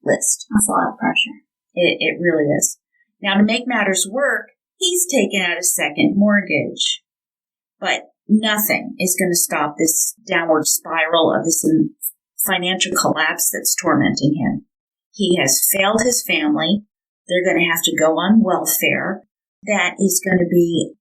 List. That's a lot of pressure. It really is. Now, to make matters work, he's taken out a second mortgage. But nothing is going to stop this downward spiral of this financial collapse that's tormenting him. He has failed his family. They're going to have to go on welfare. That is going to be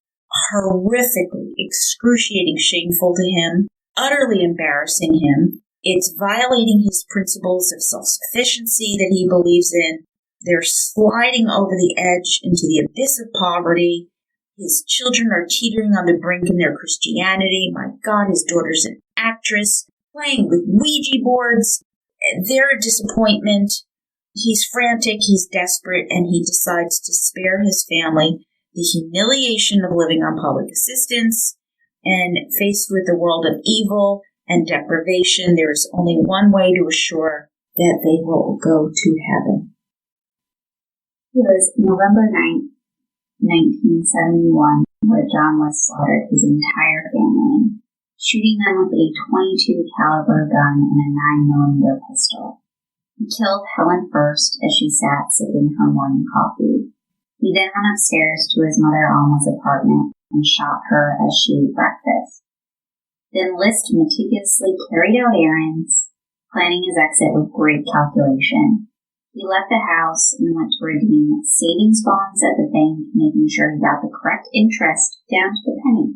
horrifically, excruciating, shameful to him, utterly embarrassing him. It's violating his principles of self-sufficiency that he believes in. They're sliding over the edge into the abyss of poverty. His children are teetering on the brink in their Christianity. My God, his daughter's an actress, playing with Ouija boards. They're a disappointment. He's frantic, he's desperate, and he decides to spare his family the humiliation of living on public assistance. And faced with the world of evil and deprivation, there is only one way to assure that they will go to heaven. It was November 9th, 1971, where John List slaughtered his entire family, shooting them with a .22 caliber gun and a 9mm pistol. He killed Helen first as she sat sipping her morning coffee. He then went upstairs to his mother Alma's apartment and shot her as she ate breakfast. Then List meticulously carried out errands, planning his exit with great calculation. He left the house and went to redeem savings bonds at the bank, making sure he got the correct interest down to the penny.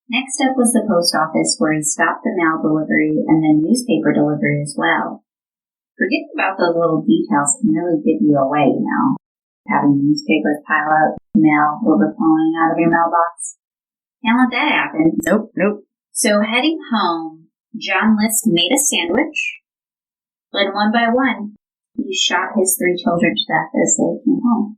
Next up was the post office, where he stopped the mail delivery and then newspaper delivery as well. Forgetting about those little details can really give you away, Having newspapers pile up, mail overflowing out of your mailbox. Can't let that happen. Nope. So heading home, John List made a sandwich. Then one by one, he shot his 3 children to death as they came home.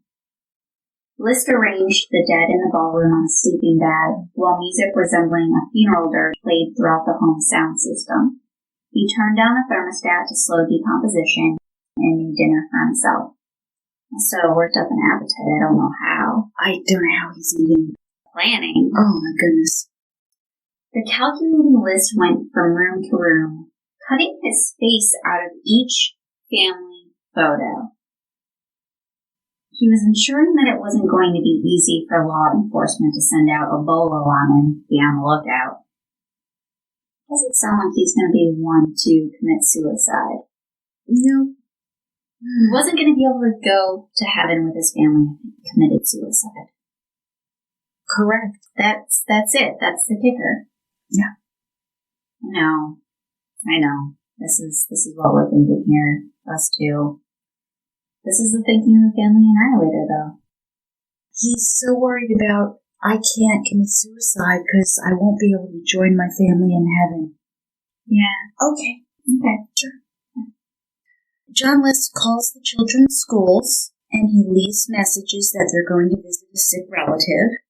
List arranged the dead in the ballroom on a sleeping bag, while music resembling a funeral dirge played throughout the home sound system. He turned down the thermostat to slow decomposition and made dinner for himself. So worked up an appetite, I don't know how. I don't know how he's eating. Planning. Oh my goodness. The calculating List went from room to room, cutting his face out of each family photo. He was ensuring that it wasn't going to be easy for law enforcement to send out a bolo on him, be on the lookout. Doesn't sound like he's going to be one to commit suicide. No. He wasn't going to be able to go to heaven with his family if he committed suicide. Correct. That's it. That's the kicker. Yeah. I know. This is what we're thinking here, us two. This is the thinking of the family annihilator, though. He's so worried about, I can't commit suicide because I won't be able to join my family in heaven. Yeah. Okay, Sure. John List calls the children's schools, and he leaves messages that they're going to visit a sick relative,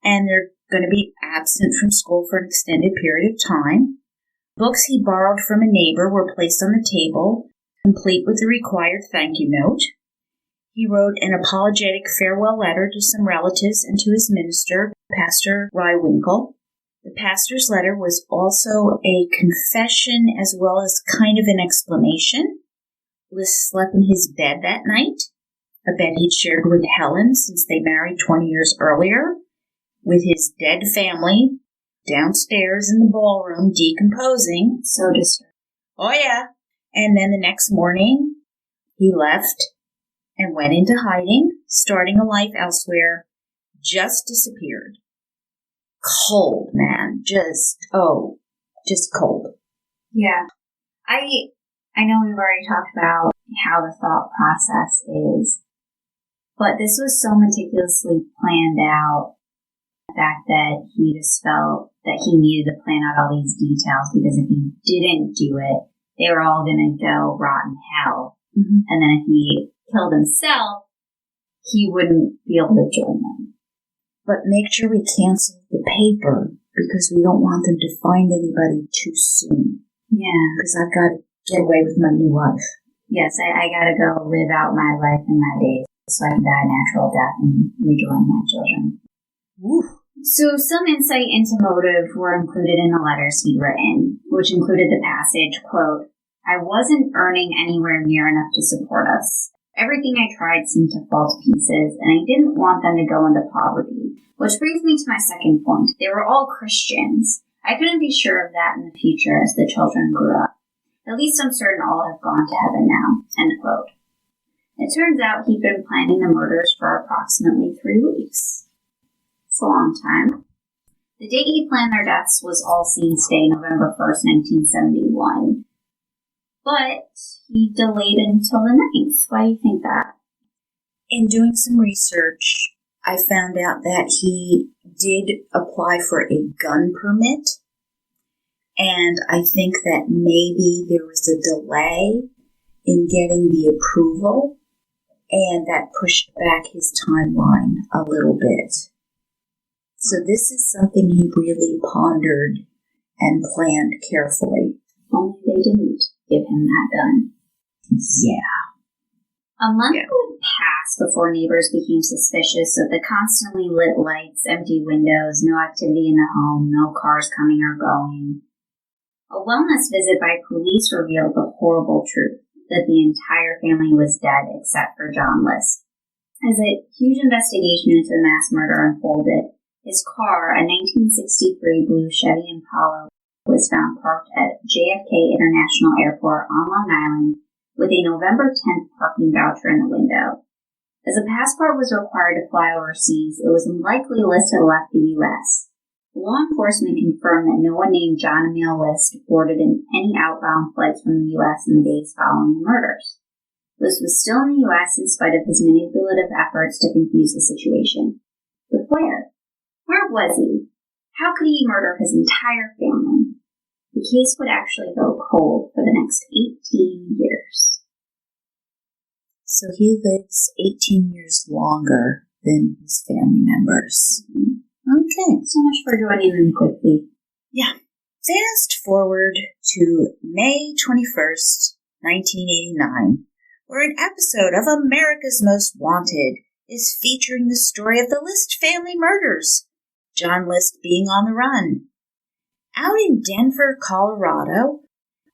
and they're going to be absent from school for an extended period of time. Books he borrowed from a neighbor were placed on the table, complete with the required thank you note. He wrote an apologetic farewell letter to some relatives and to his minister, Pastor Rywinkle. The pastor's letter was also a confession as well as kind of an explanation. List slept in his bed that night, a bed he'd shared with Helen since they married 20 years earlier, with his dead family downstairs in the ballroom decomposing. So disturbing. Oh, yeah. And then the next morning, he left and went into hiding, starting a life elsewhere, just disappeared. Cold, man. Just cold. Yeah. I know we've already talked about how the thought process is, but this was so meticulously planned out. The fact that he just felt that he needed to plan out all these details, because if he didn't do it, they were all going to go rot in hell. Mm-hmm. And then if he killed himself, he wouldn't be able to join them. But make sure we cancel the paper, because we don't want them to find anybody too soon. Yeah. Because I've got to get away with my new life. Yes, I got to go live out my life and my days so I can die a natural death and rejoin my children. Woo. So some insight into motive were included in the letters he'd written, which included the passage, quote, "I wasn't earning anywhere near enough to support us. Everything I tried seemed to fall to pieces, and I didn't want them to go into poverty." Which brings me to my second point. They were all Christians. I couldn't be sure of that in the future as the children grew up. At least I'm certain all have gone to heaven now, end quote. It turns out he'd been planning the murders for approximately 3 weeks. It's a long time. The date he planned their deaths was All Saints' Day, November 1st, 1971. But he delayed until the 9th. Why do you think that? In doing some research, I found out that he did apply for a gun permit. And I think that maybe there was a delay in getting the approval, and that pushed back his timeline a little bit. So this is something he really pondered and planned carefully. Only they didn't give him that gun. Yeah. A month would pass before neighbors became suspicious of the constantly lit lights, empty windows, no activity in the home, no cars coming or going. A wellness visit by police revealed the horrible truth, that the entire family was dead except for John List. As a huge investigation into the mass murder unfolded, his car, a 1963 blue Chevy Impala, was found parked at JFK International Airport on Long Island with a November 10th parking voucher in the window. As a passport was required to fly overseas, it was unlikely List had left the U.S. Law enforcement confirmed that no one named John Emil List boarded any outbound flights from the U.S. in the days following the murders. List was still in the U.S. in spite of his manipulative efforts to confuse the situation. But where? Where was he? How could he murder his entire family? The case would actually go cold for the next 18 years. So he lives 18 years longer than his family members. Mm-hmm. Okay. So much for joining them quickly. Yeah. Fast forward to May 21st, 1989, where an episode of America's Most Wanted is featuring the story of the List family murders, John List being on the run. Out in Denver, Colorado,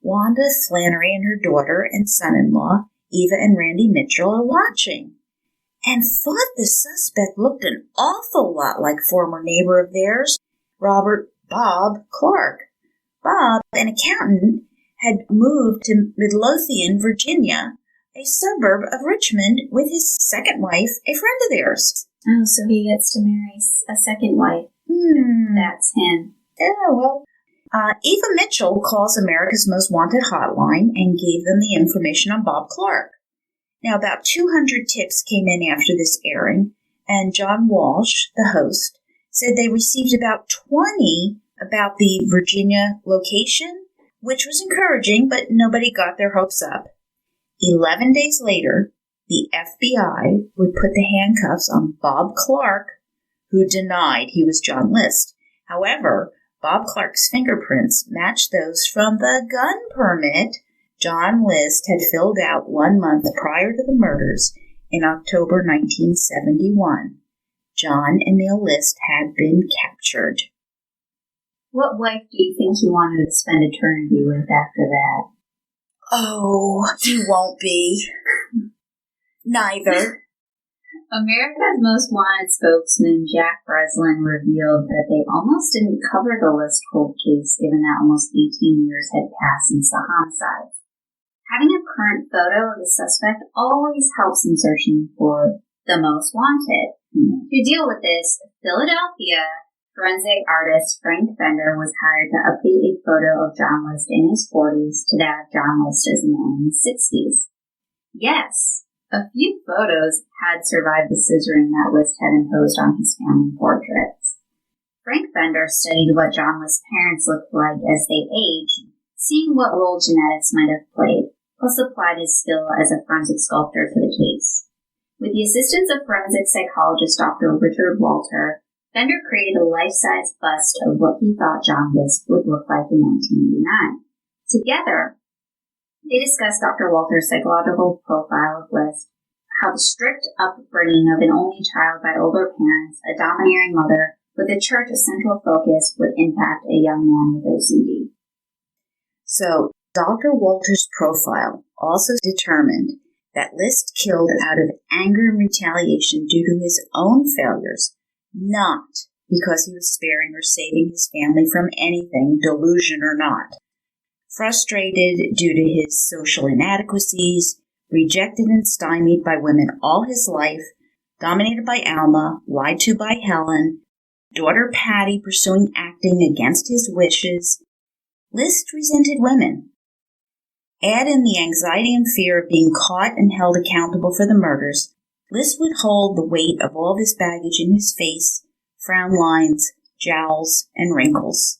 Wanda Flannery and her daughter and son-in-law, Eva and Randy Mitchell, are watching and thought the suspect looked an awful lot like former neighbor of theirs, Bob Clark. Bob, an accountant, had moved to Midlothian, Virginia, a suburb of Richmond, with his second wife, a friend of theirs. Oh, so he gets to marry a second wife. That's him. Oh, well. Eva Mitchell calls America's Most Wanted hotline and gave them the information on Bob Clark. Now, about 200 tips came in after this airing, and John Walsh, the host, said they received about 20 about the Virginia location, which was encouraging, but nobody got their hopes up. 11 days later, the FBI would put the handcuffs on Bob Clark, who denied he was John List. However, Bob Clark's fingerprints matched those from the gun permit John List had filled out 1 month prior to the murders in October 1971. John Emil List had been captured. What wife do you think he wanted to spend eternity with after that? Oh, he won't be. Neither. America's Most Wanted spokesman Jack Breslin revealed that they almost didn't cover the List cold case given that almost 18 years had passed since the homicide. Having a current photo of the suspect always helps in searching for the most wanted. To deal with this, Philadelphia forensic artist Frank Bender was hired to update a photo of John List in his 40s to that of John List as a man in his 60s. Yes, a few photos had survived the scissoring that List had imposed on his family portraits. Frank Bender studied what John List's parents looked like as they aged, seeing what role genetics might have played, plus applied his skill as a forensic sculptor to the case. With the assistance of forensic psychologist Dr. Richard Walter, Bender created a life-size bust of what he thought John List would look like in 1989. Together, they discussed Dr. Walter's psychological profile of List, how the strict upbringing of an only child by older parents, a domineering mother, with the church a central focus, would impact a young man with OCD. So, Dr. Walter's profile also determined that List killed out of anger and retaliation due to his own failures, not because he was sparing or saving his family from anything, delusion or not. Frustrated due to his social inadequacies, rejected and stymied by women all his life, dominated by Alma, lied to by Helen, daughter Patty pursuing acting against his wishes, List resented women. Add in the anxiety and fear of being caught and held accountable for the murders, List would hold the weight of all this baggage in his face, frown lines, jowls, and wrinkles.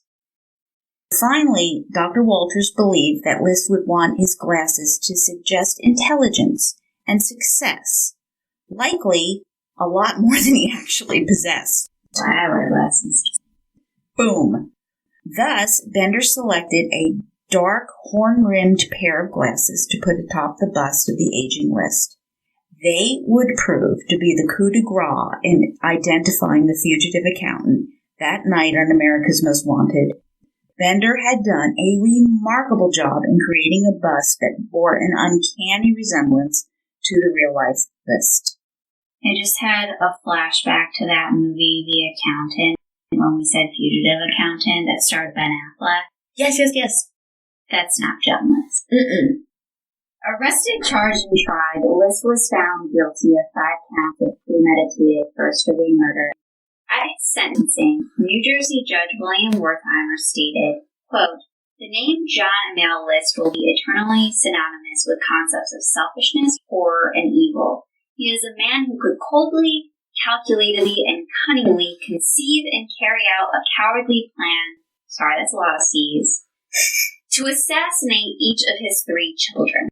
Finally, Dr. Walters believed that List would want his glasses to suggest intelligence and success, likely a lot more than he actually possessed. I wear glasses. Boom. Thus, Bender selected a dark, horn-rimmed pair of glasses to put atop the bust of the aging List. They would prove to be the coup de grace in identifying the fugitive accountant that night on America's Most Wanted. Bender had done a remarkable job in creating a bust that bore an uncanny resemblance to the real-life List. I just had a flashback to that movie, The Accountant, when we said fugitive accountant, that starred Ben Affleck. Yes. That's not John List. Arrested, charged, and tried, List was found guilty of 5 counts of premeditated first-degree murder. At his sentencing, New Jersey Judge William Wertheimer stated, quote, "The name John Emil List will be eternally synonymous with concepts of selfishness, horror, and evil. He is a man who could coldly, calculatedly, and cunningly conceive and carry out a cowardly plan," sorry, that's a lot of C's, "to assassinate each of his 3 children.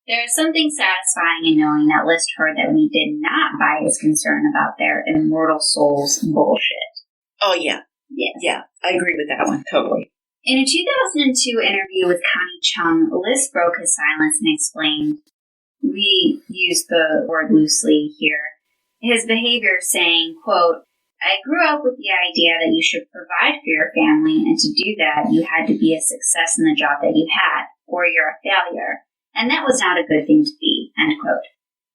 There is something satisfying in knowing that List heard that we did not buy his concern about their immortal souls bullshit." Oh, yeah. Yes. Yeah, I agree with that one, totally. In a 2002 interview with Connie Chung, List broke his silence and explained, we use the word loosely here, his behavior, saying, quote, "I grew up with the idea that you should provide for your family, and to do that, you had to be a success in the job that you had, or you're a failure. And that was not a good thing to be," end quote.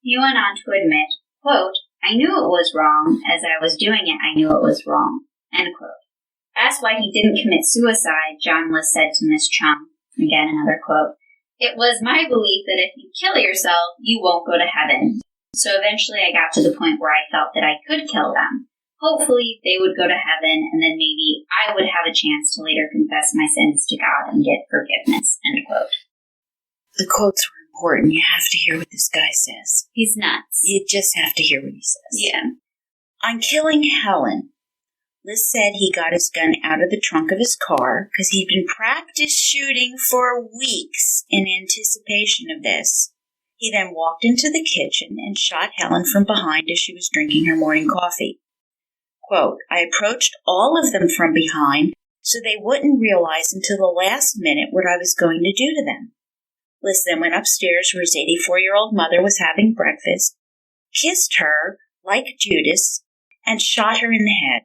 He went on to admit, quote, "I knew it was wrong. As I was doing it, I knew it was wrong," end quote. Asked why he didn't commit suicide, John List said to Miss Chung, again another quote, "It was my belief that if you kill yourself, you won't go to heaven. So eventually I got to the point where I felt that I could kill them. Hopefully they would go to heaven, and then maybe I would have a chance to later confess my sins to God and get forgiveness," end quote. The quotes were important. You have to hear what this guy says. He's nuts. You just have to hear what he says. Yeah. On killing Helen, List said he got his gun out of the trunk of his car because he'd been practice shooting for weeks in anticipation of this. He then walked into the kitchen and shot Helen from behind as she was drinking her morning coffee. Quote, "I approached all of them from behind so they wouldn't realize until the last minute what I was going to do to them." List then went upstairs where his 84-year-old mother was having breakfast, kissed her like Judas, and shot her in the head.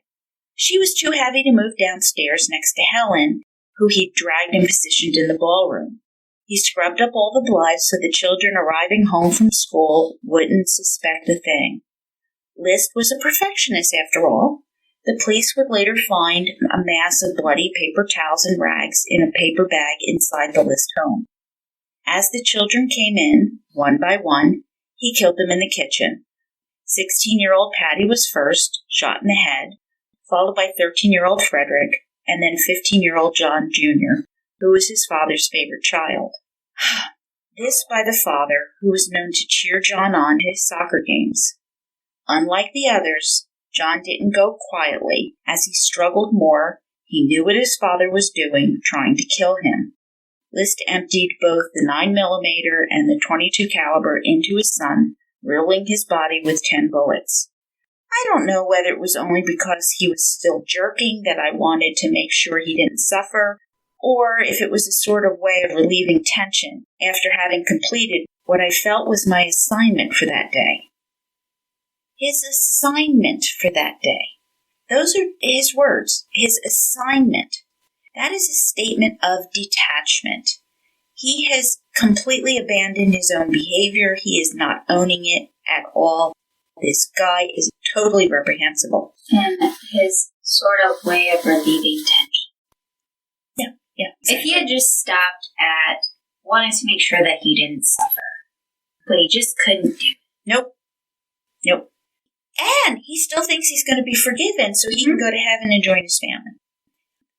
She was too heavy to move downstairs next to Helen, who he'd dragged and positioned in the ballroom. He scrubbed up all the blood so the children arriving home from school wouldn't suspect a thing. List was a perfectionist after all. The police would later find a mass of bloody paper towels and rags in a paper bag inside the List home. As the children came in, one by one, he killed them in the kitchen. 16-year-old Patty was first, shot in the head, followed by 13-year-old Frederick, and then 15-year-old John Jr., who was his father's favorite child. This by the father, who was known to cheer John on at his soccer games. Unlike the others, John didn't go quietly. As he struggled more, he knew what his father was doing, trying to kill him. List emptied both the 9mm and the .22 caliber into his son, riddling his body with 10 bullets. I don't know whether it was only because he was still jerking that I wanted to make sure he didn't suffer, or if it was a sort of way of relieving tension after having completed what I felt was my assignment for that day. His assignment for that day. Those are his words. His assignment. That is a statement of detachment. He has completely abandoned his own behavior. He is not owning it at all. This guy is totally reprehensible. And his sort of way of relieving tension. Yeah. Exactly. If he had just stopped at wanting to make sure that he didn't suffer, but he just couldn't do it. Nope. And he still thinks he's going to be forgiven so he can go to heaven and join his family.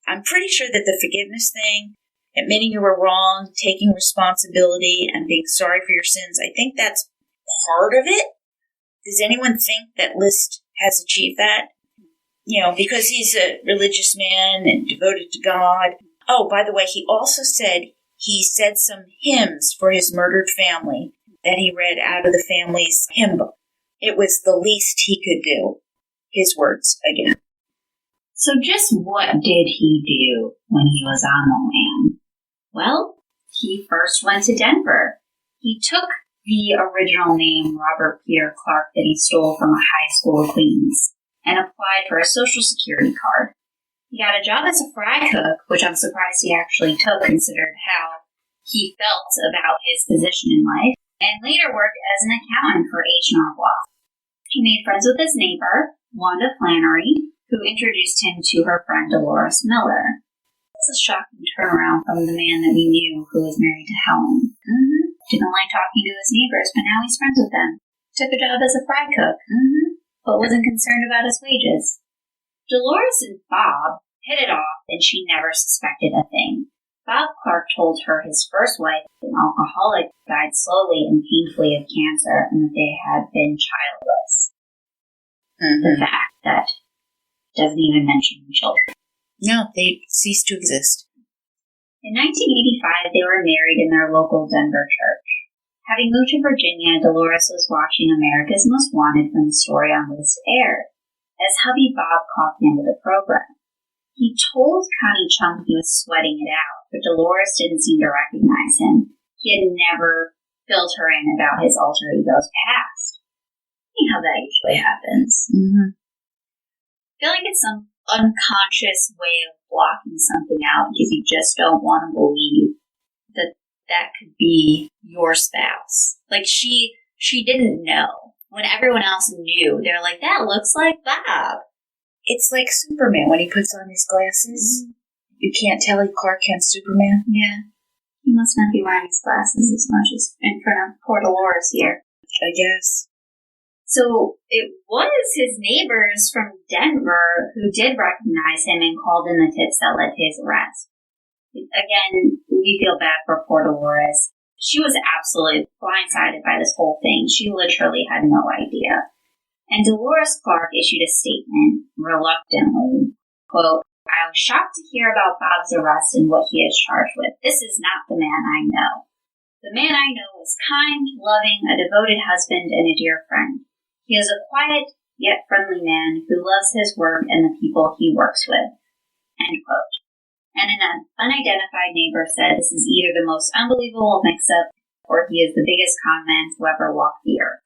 I'm pretty sure that the forgiveness thing, admitting you were wrong, taking responsibility, and being sorry for your sins, I think that's part of it. Does anyone think that List has achieved that? Because he's a religious man and devoted to God. Oh, by the way, he also said he said some hymns for his murdered family that he read out of the family's hymn book. It was the least he could do. His words again. So just what did he do when he was on the lam? Well, he first went to Denver. He took the original name Robert Peter Clark that he stole from a high school acquaintance and applied for a Social Security card. He got a job as a fry cook, which I'm surprised he actually took considering how he felt about his position in life, and later worked as an accountant for H&R Block. He made friends with his neighbor, Wanda Flannery, who introduced him to her friend Dolores Miller. This is a shocking turnaround from the man that we knew who was married to Helen. Didn't like talking to his neighbors, but now he's friends with them. Took a job as a fry cook, but wasn't concerned about his wages. Dolores and Bob hit it off, and she never suspected a thing. Bob Clark told her his first wife, an alcoholic, died slowly and painfully of cancer, and that they had been childless. The fact that doesn't even mention children. No, they ceased to exist. In 1985, they were married in their local Denver church. Having moved to Virginia, Dolores was watching America's Most Wanted when the story on List aired, as hubby Bob caught the end of the program. He told Connie Chung he was sweating it out, but Dolores didn't seem to recognize him. He had never filled her in about his alter ego's past. You know how that usually happens. I feel like it's some unconscious way of blocking something out because you just don't want to believe that that could be your spouse. Like she didn't know. When everyone else knew, they're like, that looks like Bob. It's like Superman when he puts on his glasses. You can't tell Clark Kent's Superman. Yeah. He must not be wearing his glasses as much as in front of poor Dolores here. I guess. So it was his neighbors from Denver who did recognize him and called in the tips that led to his arrest. Again, we feel bad for poor Dolores. She was absolutely blindsided by this whole thing. She literally had no idea. And Dolores Clark issued a statement, reluctantly, quote, I was shocked to hear about Bob's arrest and what he is charged with. This is not the man I know. The man I know is kind, loving, a devoted husband, and a dear friend. He is a quiet, yet friendly man who loves his work and the people he works with. End quote. And an unidentified neighbor said this is either the most unbelievable mix-up or he is the biggest con man who ever walked the earth.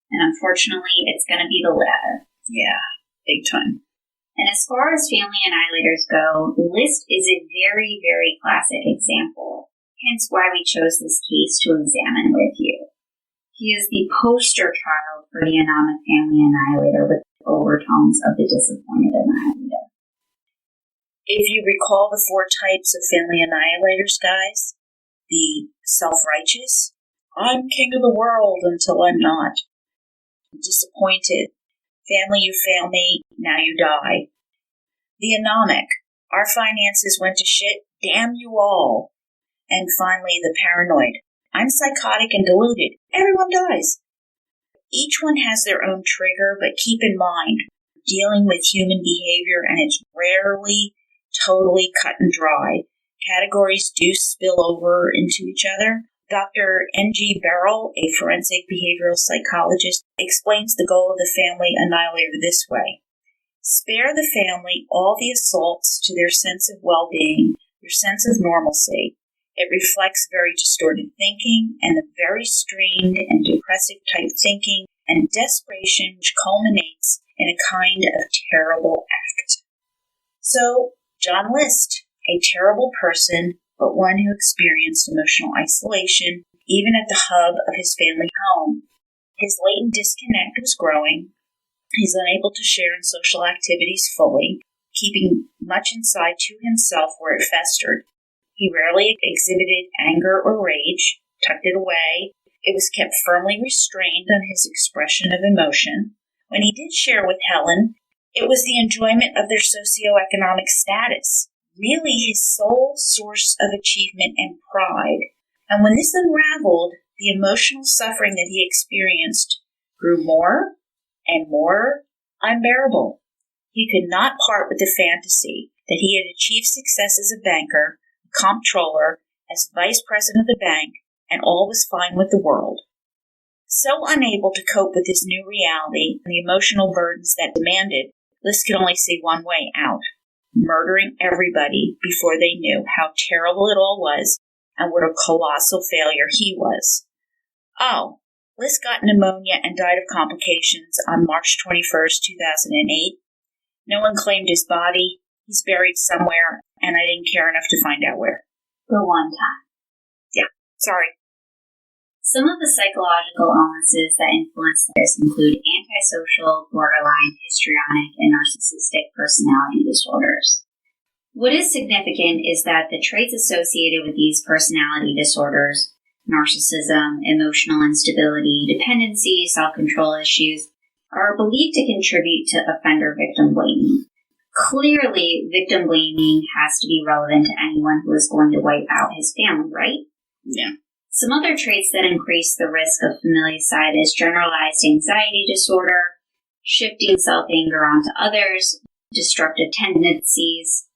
And unfortunately, it's going to be the latter. Yeah, big time. And as far as family annihilators go, List is a very, very classic example, hence why we chose this case to examine with you. He is the poster child for the anomic family annihilator with overtones of the disappointed annihilator. If you recall the 4 types of family annihilators, guys, the self-righteous, I'm king of the world until I'm not. Disappointed, family, you fail me, now you die. The anomic, our finances went to shit, damn you all. And finally, the paranoid, I'm psychotic and deluded, everyone dies. Each one has their own trigger, but keep in mind, dealing with human behavior and it's rarely totally cut and dry. Categories do spill over into each other. Dr. N.G. Beryl, a forensic behavioral psychologist, explains the goal of the family annihilator this way. Spare the family all the assaults to their sense of well-being, their sense of normalcy. It reflects very distorted thinking and the very strained and depressive type thinking and desperation which culminates in a kind of terrible act. So, John List, a terrible person, but one who experienced emotional isolation, even at the hub of his family home. His latent disconnect was growing. He's unable to share in social activities fully, keeping much inside to himself where it festered. He rarely exhibited anger or rage, tucked it away. It was kept firmly restrained on his expression of emotion. When he did share with Helen, it was the enjoyment of their socioeconomic status, really his sole source of achievement and pride. And when this unraveled, the emotional suffering that he experienced grew more and more unbearable. He could not part with the fantasy that he had achieved success as a banker, comptroller, as vice president of the bank, and all was fine with the world. So unable to cope with this new reality and the emotional burdens that demanded, List could only see one way out: murdering everybody before they knew how terrible it all was and what a colossal failure he was. Oh, List got pneumonia and died of complications on March 21st, 2008. No one claimed his body. He's buried somewhere, and I didn't care enough to find out where. The one time. Yeah, sorry. Some of the psychological illnesses that influence this include antisocial, borderline, histrionic, and narcissistic personality disorders. What is significant is that the traits associated with these personality disorders narcissism, emotional instability, dependency, self-control issues, are believed to contribute to offender-victim blaming. Clearly, victim blaming has to be relevant to anyone who is going to wipe out his family, right? Yeah. Some other traits that increase the risk of familicide is generalized anxiety disorder, shifting self-anger onto others, destructive tendencies,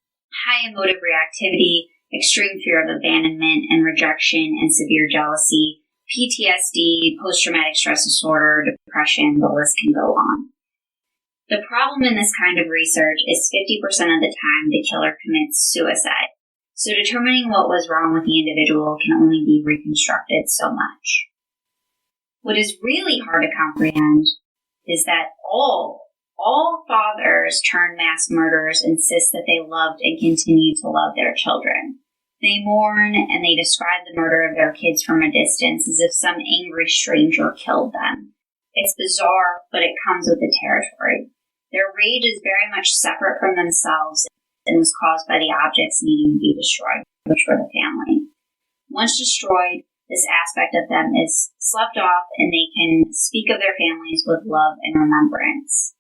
high emotive reactivity, extreme fear of abandonment and rejection, and severe jealousy, PTSD, post-traumatic stress disorder, depression, the list can go on. The problem in this kind of research is 50% of the time the killer commits suicide. So determining what was wrong with the individual can only be reconstructed so much. What is really hard to comprehend is that all fathers turned mass murderers insist that they loved and continue to love their children. They mourn and they describe the murder of their kids from a distance as if some angry stranger killed them. It's bizarre, but it comes with the territory. Their rage is very much separate from themselves and was caused by the objects needing to be destroyed, which were the family. Once destroyed, this aspect of them is slept off and they can speak of their families with love and remembrance.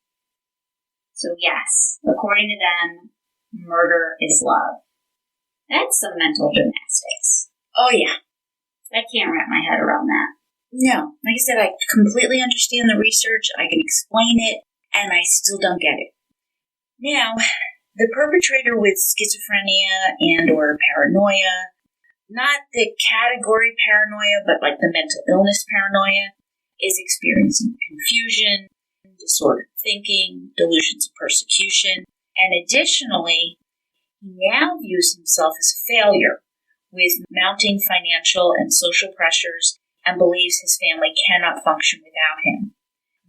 So yes, according to them, murder is love. That's some mental gymnastics. Oh, yeah. I can't wrap my head around that. No. Like I said, I completely understand the research. I can explain it, and I still don't get it. Now, the perpetrator with schizophrenia and or paranoia, not the category paranoia, but like the mental illness paranoia, is experiencing confusion, disordered thinking, delusions of persecution, and additionally, he now views himself as a failure with mounting financial and social pressures and believes his family cannot function without him.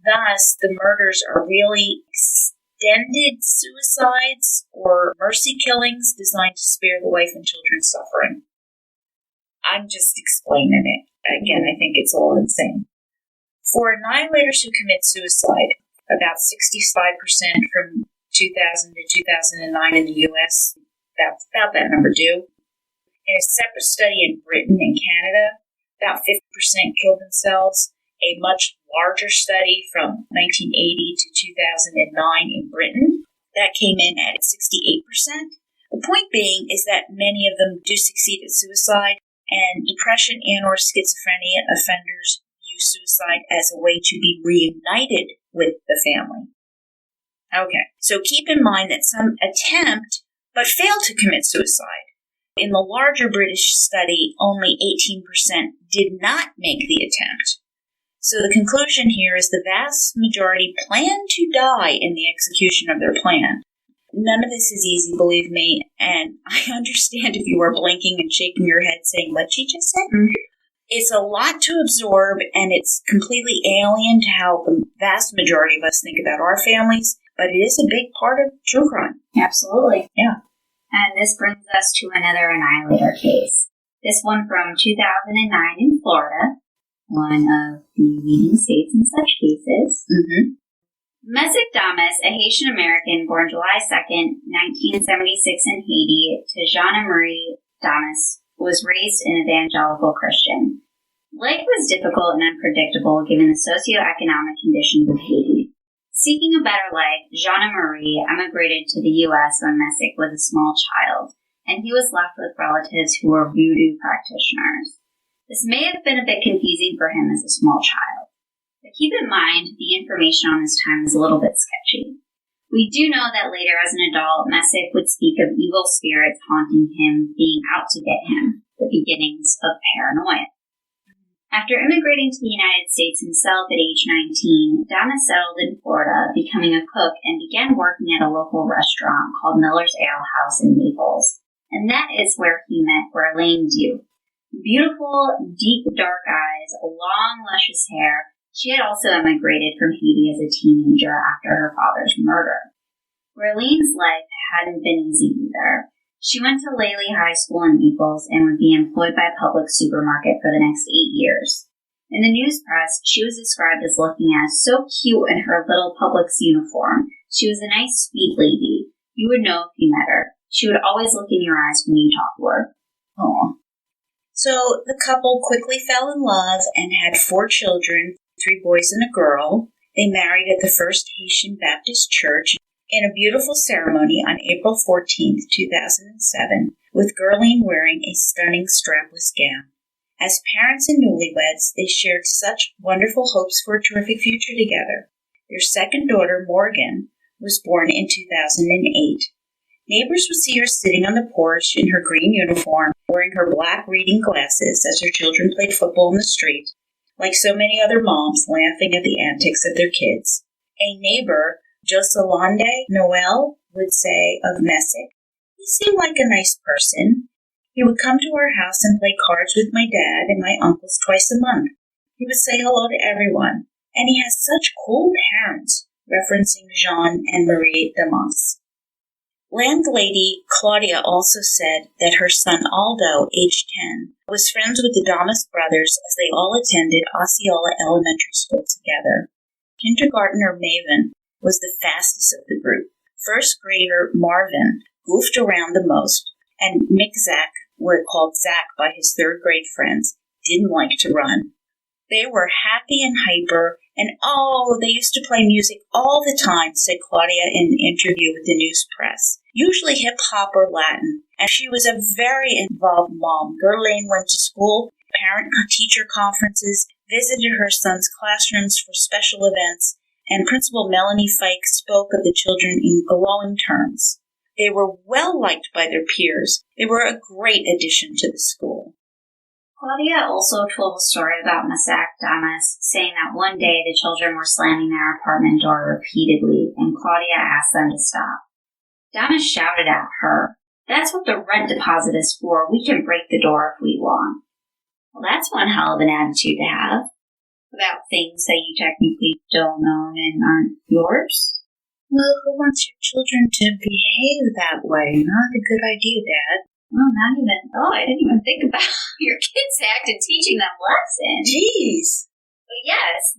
Thus, the murders are really extended suicides or mercy killings designed to spare the wife and children suffering. I'm just explaining it. Again, I think it's all insane. For annihilators who commit suicide, about 65% from 2000 to 2009 in the U.S., about that number do. In a separate study in Britain and Canada, about 50% killed themselves. A much larger study from 1980 to 2009 in Britain, that came in at 68%. The point being is that many of them do succeed at suicide, and depression and or schizophrenia offenders use suicide as a way to be reunited with the family. Okay, so keep in mind that some attempt but fail to commit suicide. In the larger British study, only 18% did not make the attempt. So the conclusion here is the vast majority plan to die in the execution of their plan. None of this is easy, believe me, and I understand if you are blinking and shaking your head saying, what she just said? Mm-hmm. It's a lot to absorb, and it's completely alien to how the vast majority of us think about our families, but it is a big part of true crime. Absolutely. Yeah. And this brings us to another annihilator case. This one from 2009 in Florida, one of the leading states in such cases. Mm-hmm. Mesac Damas, a Haitian American born July 2nd, 1976 in Haiti, to Jeanne-Marie Damas, was raised an evangelical Christian. Life was difficult and unpredictable given the socioeconomic conditions of Haiti. Seeking a better life, Jeanne-Marie emigrated to the U.S. when Mesac was a small child, and he was left with relatives who were voodoo practitioners. This may have been a bit confusing for him as a small child. But keep in mind, the information on this time is a little bit sketchy. We do know that later as an adult, Mesac would speak of evil spirits haunting him, being out to get him, the beginnings of paranoia. After immigrating to the United States himself at age 19, Damas settled in Florida, becoming a cook, and began working at a local restaurant called Miller's Ale House in Naples. And that is where he met Verlaine Due. Beautiful, deep, dark eyes, long, luscious hair. She had also emigrated from Haiti as a teenager after her father's murder. Verlaine's life hadn't been easy either. She went to Lely High School in Naples and would be employed by a public supermarket for the next 8 years. In the news press, she was described as looking as so cute in her little Publix uniform. She was a nice, sweet lady. You would know if you met her. She would always look in your eyes when you talked to her. Aww. So the couple quickly fell in love and had 4 children, 3 boys and a girl. They married at the First Haitian Baptist Church in a beautiful ceremony on April 14, 2007, with Gerline wearing a stunning strapless gown. As parents and newlyweds, they shared such wonderful hopes for a terrific future together. Their second daughter, Morgan, was born in 2008. Neighbors would see her sitting on the porch in her green uniform, wearing her black reading glasses as her children played football in the street, like so many other moms laughing at the antics of their kids. A neighbor, Jocelynde Noel, would say of Mesac, "He seemed like a nice person. He would come to our house and play cards with my dad and my uncles twice a month. He would say hello to everyone. And he has such cool parents," referencing Jean and Marie Damas. Landlady Claudia also said that her son Aldo, aged 10, was friends with the Damas brothers as they all attended Osceola Elementary School together. Kindergartner Maven was the fastest of the group. First grader Marvin goofed around the most, and Mesac, called Zach by his third grade friends, didn't like to run. They were happy and hyper, and they used to play music all the time, said Claudia in an interview with the news press. Usually hip-hop or Latin, and she was a very involved mom. Gerline went to school, parent-teacher conferences, visited her son's classrooms for special events, and Principal Melanie Fike spoke of the children in glowing terms. They were well-liked by their peers. They were a great addition to the school. Claudia also told a story about Mesac Damas, saying that one day the children were slamming their apartment door repeatedly, and Claudia asked them to stop. Damas shouted at her, "That's what the rent deposit is for. We can break the door if we want." Well, that's one hell of an attitude to have about things that you technically don't own and aren't yours. Well, who wants your children to behave that way? Not a good idea, Dad. Well, I didn't even think about your kids' act and teaching them lessons. Jeez. But yes,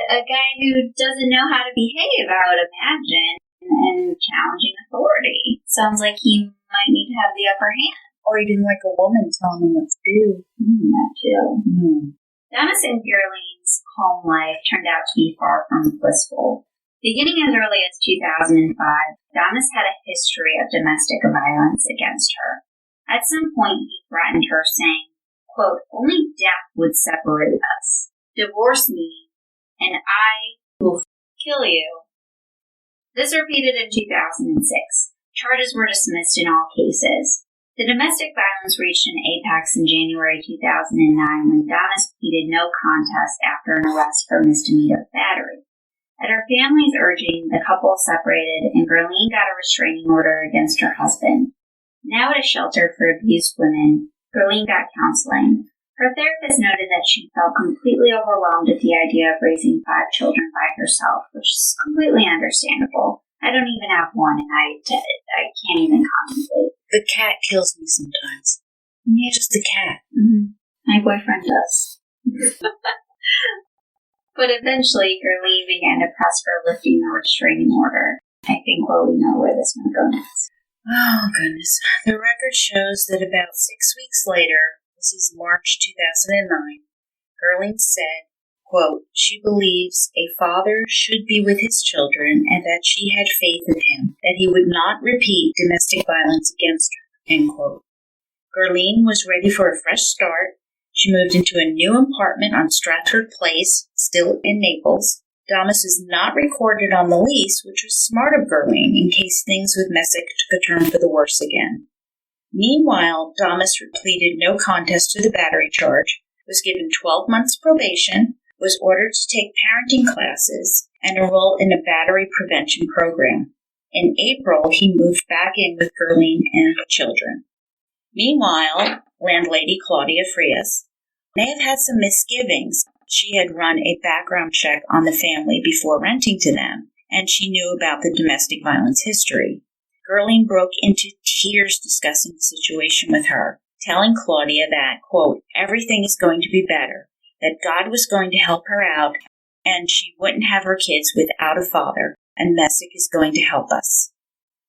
a guy who doesn't know how to behave, I would imagine, and challenging authority. Sounds like he might need to have the upper hand. Or even like a woman telling him what to do. That too. Damas and Gerline's home life turned out to be far from blissful. Beginning as early as 2005, Damas had a history of domestic violence against her. At some point, he threatened her, saying, quote, "Only death would separate us. Divorce me, and I will kill you." This repeated in 2006. Charges were dismissed in all cases. The domestic violence reached an apex in January 2009 when Damas pleaded no contest after an arrest for misdemeanor battery. At her family's urging, the couple separated and Gerline got a restraining order against her husband. Now at a shelter for abused women, Gerline got counseling. Her therapist noted that she felt completely overwhelmed at the idea of raising 5 children by herself, which is completely understandable. I don't even have one, and I can't even contemplate. The cat kills me sometimes. Yeah, just the cat. Mm-hmm. My boyfriend does. But eventually, Gerline began to press for lifting the restraining order. I think we know where this might go next. Oh, goodness. The record shows that about 6 weeks later, this is March 2009, Gerline said, quote, she believes a father should be with his children and that she had faith in him, that he would not repeat domestic violence against her, end quote. Gerline was ready for a fresh start. She moved into a new apartment on Stratford Place, still in Naples. Damas is not recorded on the lease, which was smart of Gerline in case things with Mesac took a turn for the worse again. Meanwhile, Damas pleaded no contest to the battery charge, was given 12 months probation, was ordered to take parenting classes, and enroll in a battery prevention program. In April, he moved back in with Gerline and the children. Meanwhile, landlady Claudia Frias may have had some misgivings. She had run a background check on the family before renting to them, and she knew about the domestic violence history. Gerline broke into tears discussing the situation with her, telling Claudia that, quote, everything is going to be better, that God was going to help her out, and she wouldn't have her kids without a father, and Mesac is going to help us.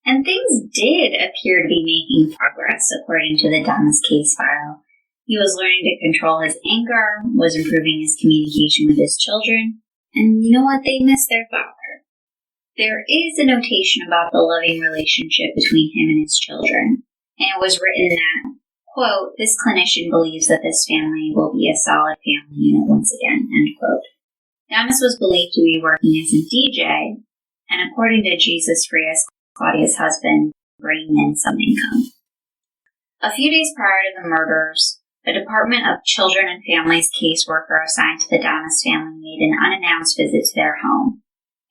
And things did appear to be making progress, according to the Damas case file. He was learning to control his anger, was improving his communication with his children, and you know what? They missed their father. There is a notation about the loving relationship between him and his children, and it was written that, quote, "This clinician believes that this family will be a solid family unit once again," end quote. Damas was believed to be working as a DJ, and according to Jesus Frias, Claudia's husband, bringing in some income. A few days prior to the murders, a Department of Children and Families caseworker assigned to the Damas family made an unannounced visit to their home.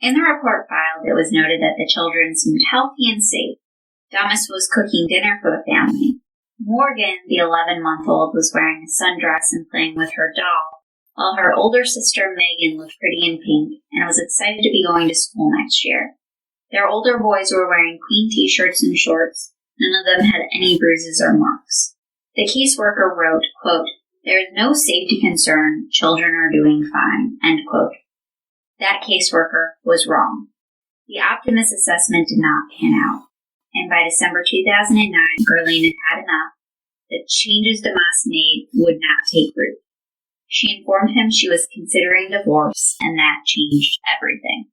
In the report filed, it was noted that the children seemed healthy and safe. Damas was cooking dinner for the family. Morgan, the 11-month-old, was wearing a sundress and playing with her doll, while her older sister Megan looked pretty in pink and was excited to be going to school next year. Their older boys were wearing clean t-shirts and shorts. None of them had any bruises or marks. The caseworker wrote, quote, "There is no safety concern. Children are doing fine," end quote. That caseworker was wrong. The optimist assessment did not pan out, and by December 2009, Gerline had enough. The changes Damas made would not take root. She informed him she was considering divorce, and that changed everything.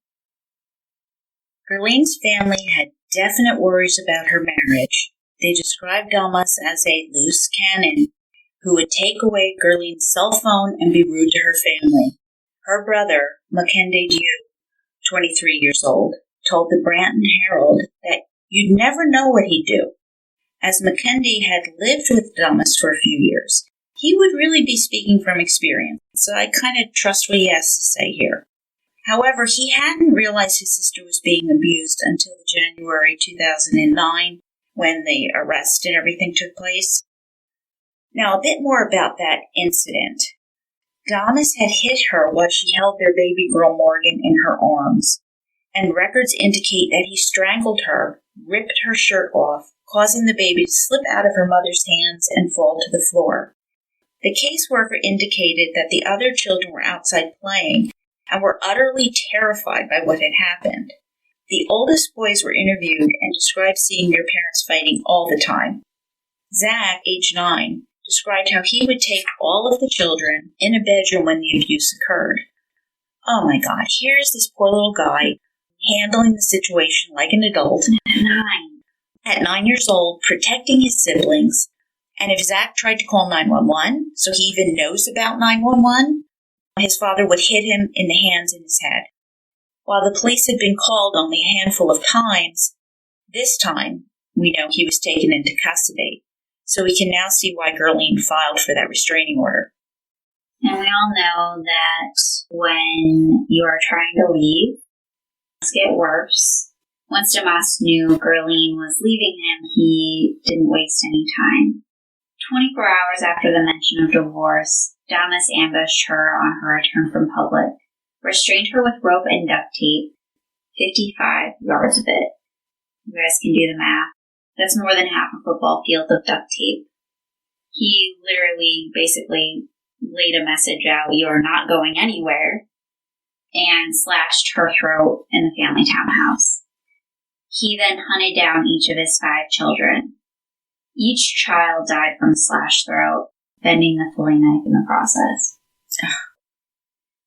Gerline's family had definite worries about her marriage. They described Damas as a loose cannon who would take away Gerline's cell phone and be rude to her family. Her brother, Mackenzie Dew, 23 years old, told the Branton Herald that you'd never know what he'd do. As Mackenzie had lived with Damas for a few years, he would really be speaking from experience, so I kind of trust what he has to say here. However, he hadn't realized his sister was being abused until January 2009, when the arrest and everything took place. Now, a bit more about that incident. Damas had hit her while she held their baby girl Morgan in her arms, and records indicate that he strangled her, ripped her shirt off, causing the baby to slip out of her mother's hands and fall to the floor. The caseworker indicated that the other children were outside playing and were utterly terrified by what had happened. The oldest boys were interviewed and described seeing their parents fighting all the time. Zach, age 9, described how he would take all of the children in a bedroom when the abuse occurred. Oh my God, here's this poor little guy handling the situation like an adult at 9 years old, protecting his siblings, and if Zach tried to call 911, so he even knows about 911, his father would hit him in the hands and his head. While the police had been called only a handful of times, this time we know he was taken into custody. So we can now see why Gerline filed for that restraining order. And we all know that when you are trying to leave, things get worse. Once Damas knew Gerline was leaving him, he didn't waste any time. 24 hours after the mention of divorce, Damas ambushed her on her return from public, restrained her with rope and duct tape, 55 yards of it. You guys can do the math. That's more than half a football field of duct tape. He literally basically laid a message out, "You are not going anywhere," and slashed her throat in the family townhouse. He then hunted down each of his 5 children. Each child died from a slashed throat, bending the filling knife in the process.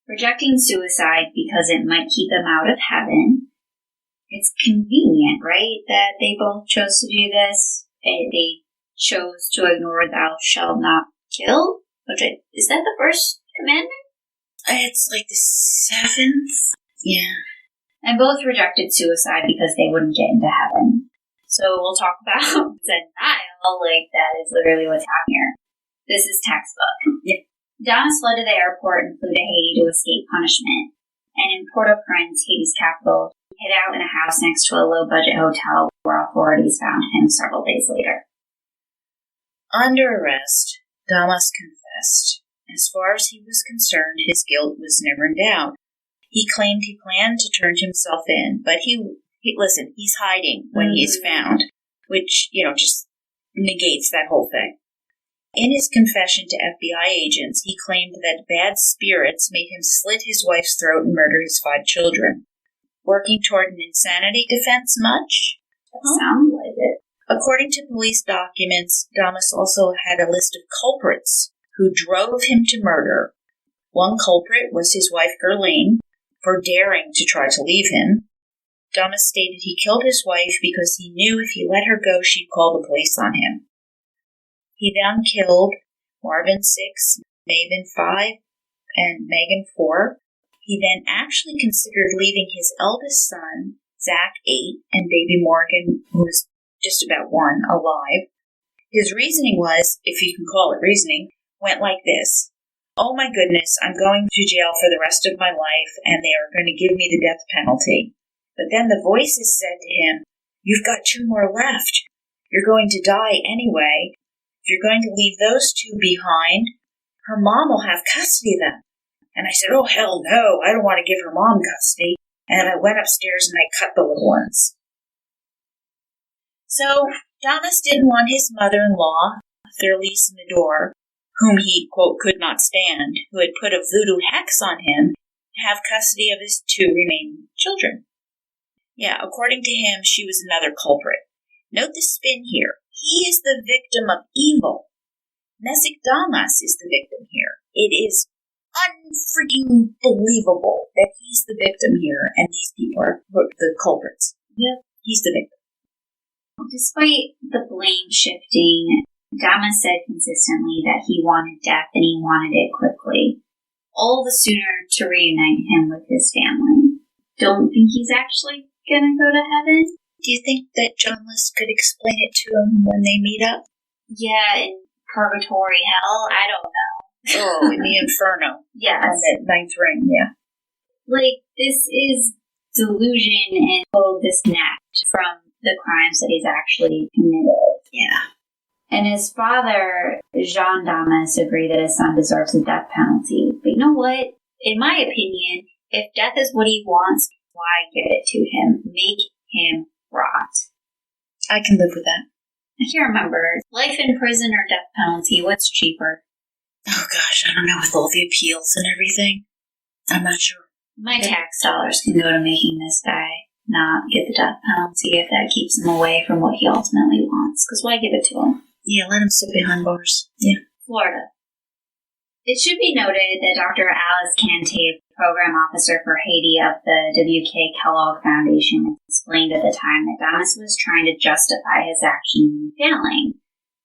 Rejecting suicide because it might keep them out of heaven. It's convenient, right, that they both chose to do this. They chose to ignore "thou shalt not kill." Is that the first commandment? It's like the 7th. Yeah. And both rejected suicide because they wouldn't get into heaven. So we'll talk about denial, like that is literally what's happening here. This is textbook. Yeah. Damas fled to the airport and flew to Haiti to escape punishment. And in Port-au-Prince, Haiti's capital, he hid out in a house next to a low-budget hotel where authorities found him several days later. Under arrest, Damas confessed. As far as he was concerned, his guilt was never in doubt. He claimed he planned to turn himself in, but listen, he's hiding when he is found, which, just negates that whole thing. In his confession to FBI agents, he claimed that bad spirits made him slit his wife's throat and murder his 5 children. Working toward an insanity defense much? Sounds like it. According to police documents, Damas also had a list of culprits who drove him to murder. One culprit was his wife, Gerlaine, for daring to try to leave him. Damas stated he killed his wife because he knew if he let her go, she'd call the police on him. He then killed Marvin 6, Maven 5, and Megan 4. He then actually considered leaving his eldest son, Zach 8, and baby Morgan, who was just about 1, alive. His reasoning was, if you can call it reasoning, went like this. Oh my goodness, I'm going to jail for the rest of my life, and they are going to give me the death penalty. But then the voices said to him, you've got 2 more left. You're going to die anyway. If you're going to leave those 2 behind, her mom will have custody of them. And I said, oh, hell no, I don't want to give her mom custody. And I went upstairs and I cut the little ones. So Damas didn't want his mother-in-law, Therese Medor, whom he, quote, could not stand, who had put a voodoo hex on him, to have custody of his 2 remaining children. Yeah, according to him, she was another culprit. Note the spin here. He is the victim of evil. Mesac Damas is the victim here. It is unfreaking believable that he's the victim here, and these people are the culprits. Yep, he's the victim. Despite the blame shifting, Damas said consistently that he wanted death and he wanted it quickly. All the sooner to reunite him with his family. Don't think he's actually gonna go to heaven? Do you think that journalists could explain it to him when they meet up? Yeah, in purgatory hell? I don't know. Oh, in the inferno. Yes. On the 9th ring, yeah. Like, this is delusion and total disconnect from the crimes that he's actually committed. Yeah. And his father, Jean Damas, agreed that his son deserves a death penalty. But you know what? In my opinion, if death is what he wants, why give it to him? Make him rot. I can live with that. I can't remember. Life in prison or death penalty? What's cheaper? Oh gosh, I don't know, with all the appeals and everything. I'm not sure. My tax dollars can go to making this guy not get the death penalty if that keeps him away from what he ultimately wants. Because why give it to him? Yeah, let him sit behind bars. Yeah. Florida. It should be noted that Dr. Alice Cantave, program officer for Haiti of the W.K. Kellogg Foundation, explained at the time that Damas was trying to justify his actions in failing.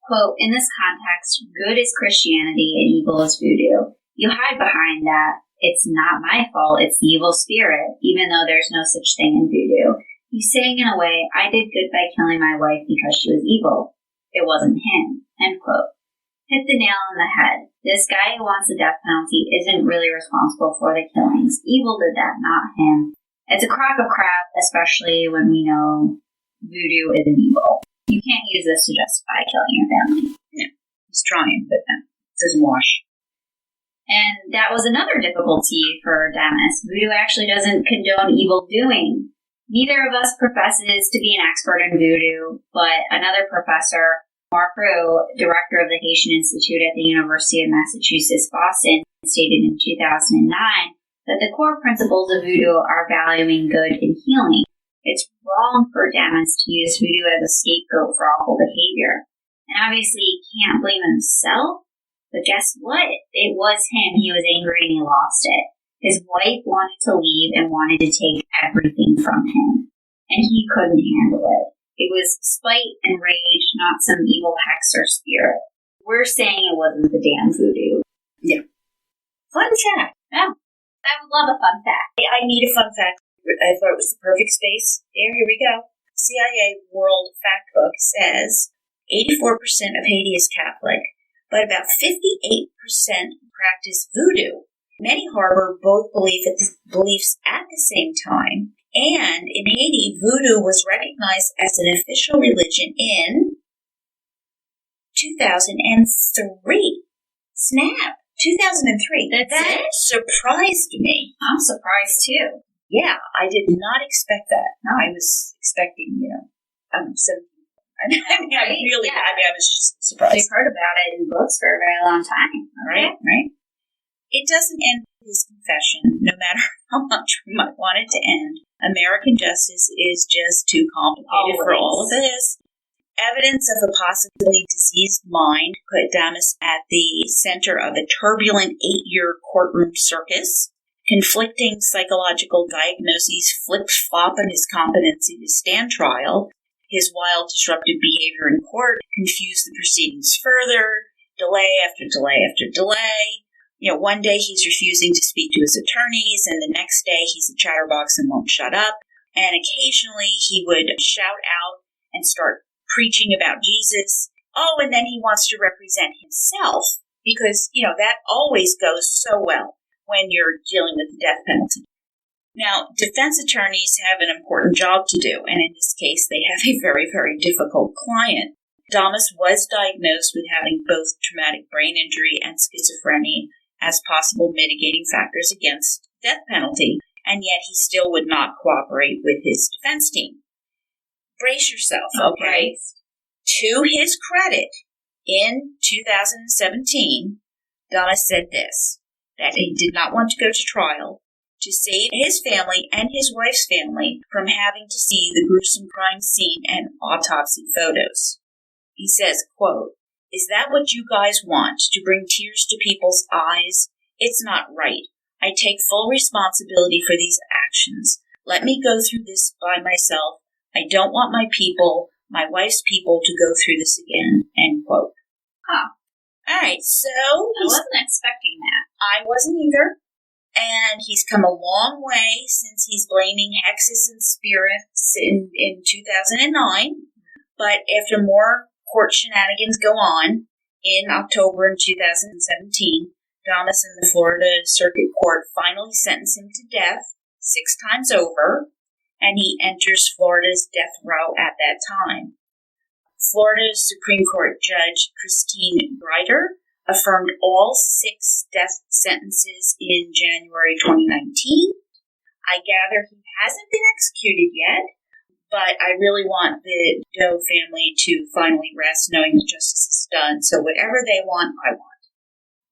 Quote, in this context, good is Christianity and evil is voodoo. You hide behind that. It's not my fault, it's the evil spirit, even though there's no such thing in voodoo. He's saying in a way, I did good by killing my wife because she was evil. It wasn't him. End quote. Hit the nail on the head. This guy who wants the death penalty isn't really responsible for the killings. Evil did that, not him. It's a crock of crap, especially when we know voodoo isn't evil. You can't use this to justify killing your family. No. He's trying, but no. It doesn't wash. And that was another difficulty for Damas. Voodoo actually doesn't condone evil doing. Neither of us professes to be an expert in voodoo, but another professor, Mark Roux, director of the Haitian Institute at the University of Massachusetts, Boston, stated in 2009 that the core principles of voodoo are valuing good and healing. It's wrong for Damas to use voodoo as a scapegoat for awful behavior. And obviously he can't blame himself, but guess what? It was him. He was angry and he lost it. His wife wanted to leave and wanted to take everything from him, and he couldn't handle it. It was spite and rage, not some evil hex or spirit. We're saying it wasn't the damn voodoo. Yeah. Fun fact. Yeah. I would love a fun fact. I need a fun fact. I thought it was the perfect space. Here we go. CIA World Factbook says 84% of Haiti is Catholic, but about 58% practice voodoo. Many harbor both beliefs at the same time, and in Haiti, voodoo was recognized as an official religion in 2003. Snap! 2003. That surprised me. I'm surprised too. Yeah, I did not expect that. No, I was expecting, 17. I was just surprised. We've heard about it in books for a very long time. Right. It doesn't end with his confession, no matter how much we might want it to end. American justice is just too complicated for all of this. Evidence of a possibly diseased mind put Damas at the center of a turbulent 8-year courtroom circus. Conflicting psychological diagnoses flip-flop on his competency to stand trial. His wild, disruptive behavior in court confused the proceedings further. Delay after delay after delay. One day he's refusing to speak to his attorneys, and the next day he's a chatterbox and won't shut up. And occasionally he would shout out and start preaching about Jesus. Oh, and then he wants to represent himself because, that always goes so well when you're dealing with the death penalty. Now, defense attorneys have an important job to do, and in this case, they have a very, very difficult client. Damas was diagnosed with having both traumatic brain injury and schizophrenia as possible mitigating factors against death penalty, and yet he still would not cooperate with his defense team. Brace yourself, okay? To his credit, in 2017, Damas said this, that he did not want to go to trial to save his family and his wife's family from having to see the gruesome crime scene and autopsy photos. He says, quote, "Is that what you guys want, to bring tears to people's eyes? It's not right. I take full responsibility for these actions. Let me go through this by myself. I don't want my people, my wife's people, to go through this again," end quote. Huh. All right, so I wasn't expecting that. I wasn't either. And he's come a long way since he's blaming hexes and spirits in 2009. But after more court shenanigans go on, in October in 2017, Damas and the Florida Circuit Court finally sentenced him to death 6 times over, and he enters Florida's death row at that time. Florida's Supreme Court Judge Christine Grider affirmed all 6 death sentences in January 2019. I gather he hasn't been executed yet, but I really want the Doe family to finally rest knowing that justice is done. So whatever they want, I want.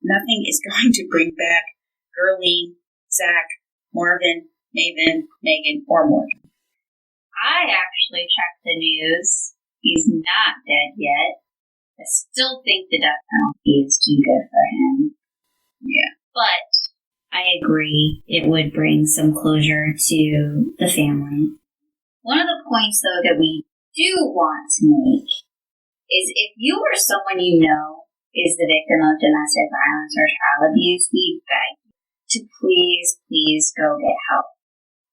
Nothing is going to bring back Gerline, Zach, Marvin, Maven, Megan, or Morgan. I actually checked the news. He's not dead yet. I still think the death penalty is too good for him. Yeah. But I agree it would bring some closure to the family. One of the points, though, that we do want to make is if you or someone you know is the victim of domestic violence or child abuse, we beg you to please go get help.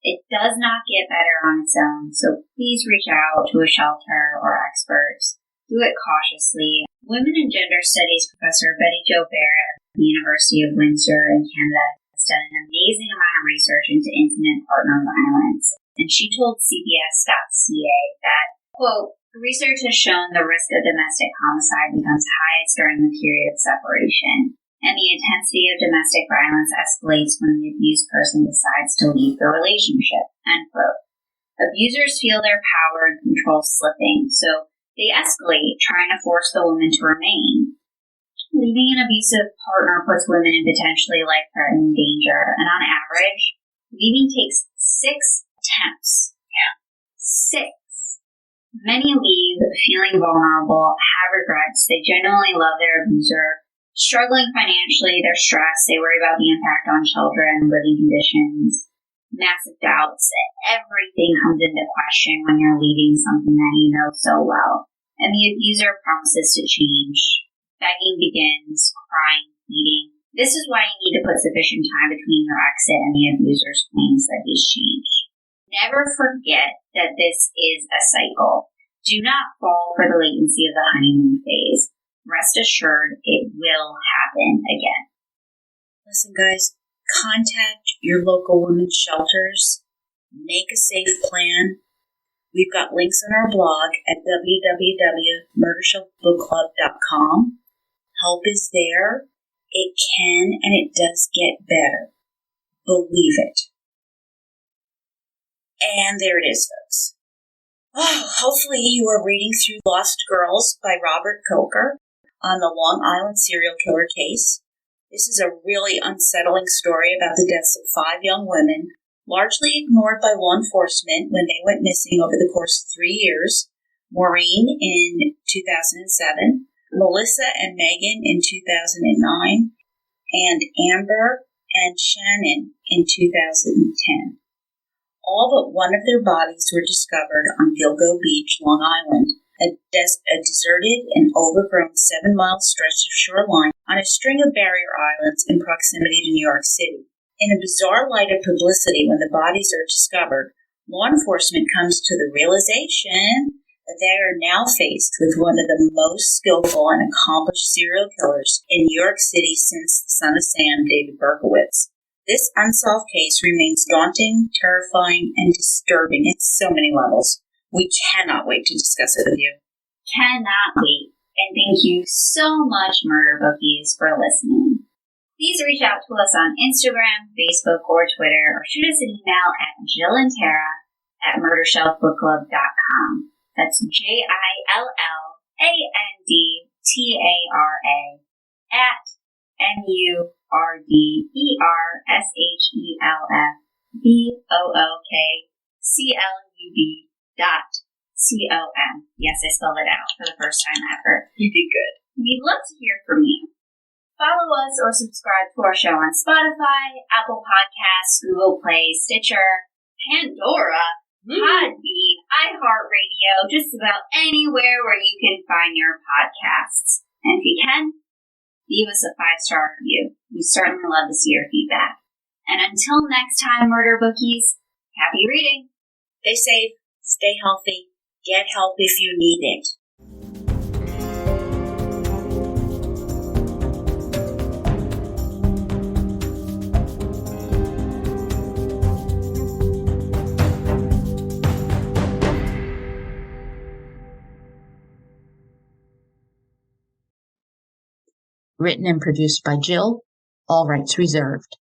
It does not get better on its own, so please reach out to a shelter or experts. Do it cautiously. Women and Gender Studies professor Betty Jo Barrett at the University of Windsor in Canada has done an amazing amount of research into intimate partner violence, and she told CBS.ca that, quote, "Research has shown the risk of domestic homicide becomes highest during the period of separation, and the intensity of domestic violence escalates when the abused person decides to leave the relationship," end quote. Abusers feel their power and control slipping, so they escalate, trying to force the woman to remain. Leaving an abusive partner puts women in potentially life-threatening danger, and on average, leaving takes 6 attempts. Yeah. 6. Many leave feeling vulnerable, have regrets, they genuinely love their abuser, struggling financially, they're stressed, they worry about the impact on children, living conditions, massive doubts. Everything comes into question when you're leaving something that you know so well. And the abuser promises to change. Begging begins, crying, pleading. This is why you need to put sufficient time between your exit and the abuser's claims that he's changed. Never forget that this is a cycle. Do not fall for the latency of the honeymoon phase. Rest assured, it will happen again. Listen, guys, contact your local women's shelters. Make a safe plan. We've got links on our blog at www.murdershelfbookclub.com. Help is there. It can and it does get better. Believe it. And there it is, folks. Oh, hopefully you are reading through Lost Girls by Robert Coker on the Long Island serial killer case. This is a really unsettling story about the deaths of 5 young women, largely ignored by law enforcement when they went missing over the course of 3 years. Maureen in 2007, Melissa and Megan in 2009, and Amber and Shannon in 2010. All but one of their bodies were discovered on Gilgo Beach, Long Island, a deserted and overgrown 7-mile stretch of shoreline on a string of barrier islands in proximity to New York City. In a bizarre light of publicity, when the bodies are discovered, law enforcement comes to the realization that they are now faced with one of the most skillful and accomplished serial killers in New York City since the Son of Sam, David Berkowitz. This unsolved case remains daunting, terrifying, and disturbing at so many levels. We cannot wait to discuss it with you. Cannot wait. And thank you so much, Murder Bookies, for listening. Please reach out to us on Instagram, Facebook, or Twitter, or shoot us an email at jillandtara@murdershelfbookclub.com. That's JILLANDTARA @MurdershelfBookclub.com. Yes, I spelled it out for the first time ever. You did good. We'd love to hear from you. Follow us or subscribe to our show on Spotify, Apple Podcasts, Google Play, Stitcher, Pandora, Podbean, iHeartRadio, just about anywhere where you can find your podcasts. And if you can, leave us a 5-star review. We certainly love to see your feedback. And until next time, Murder Bookies, happy reading. Stay safe, stay healthy, get help if you need it. Written and produced by Jill, all rights reserved.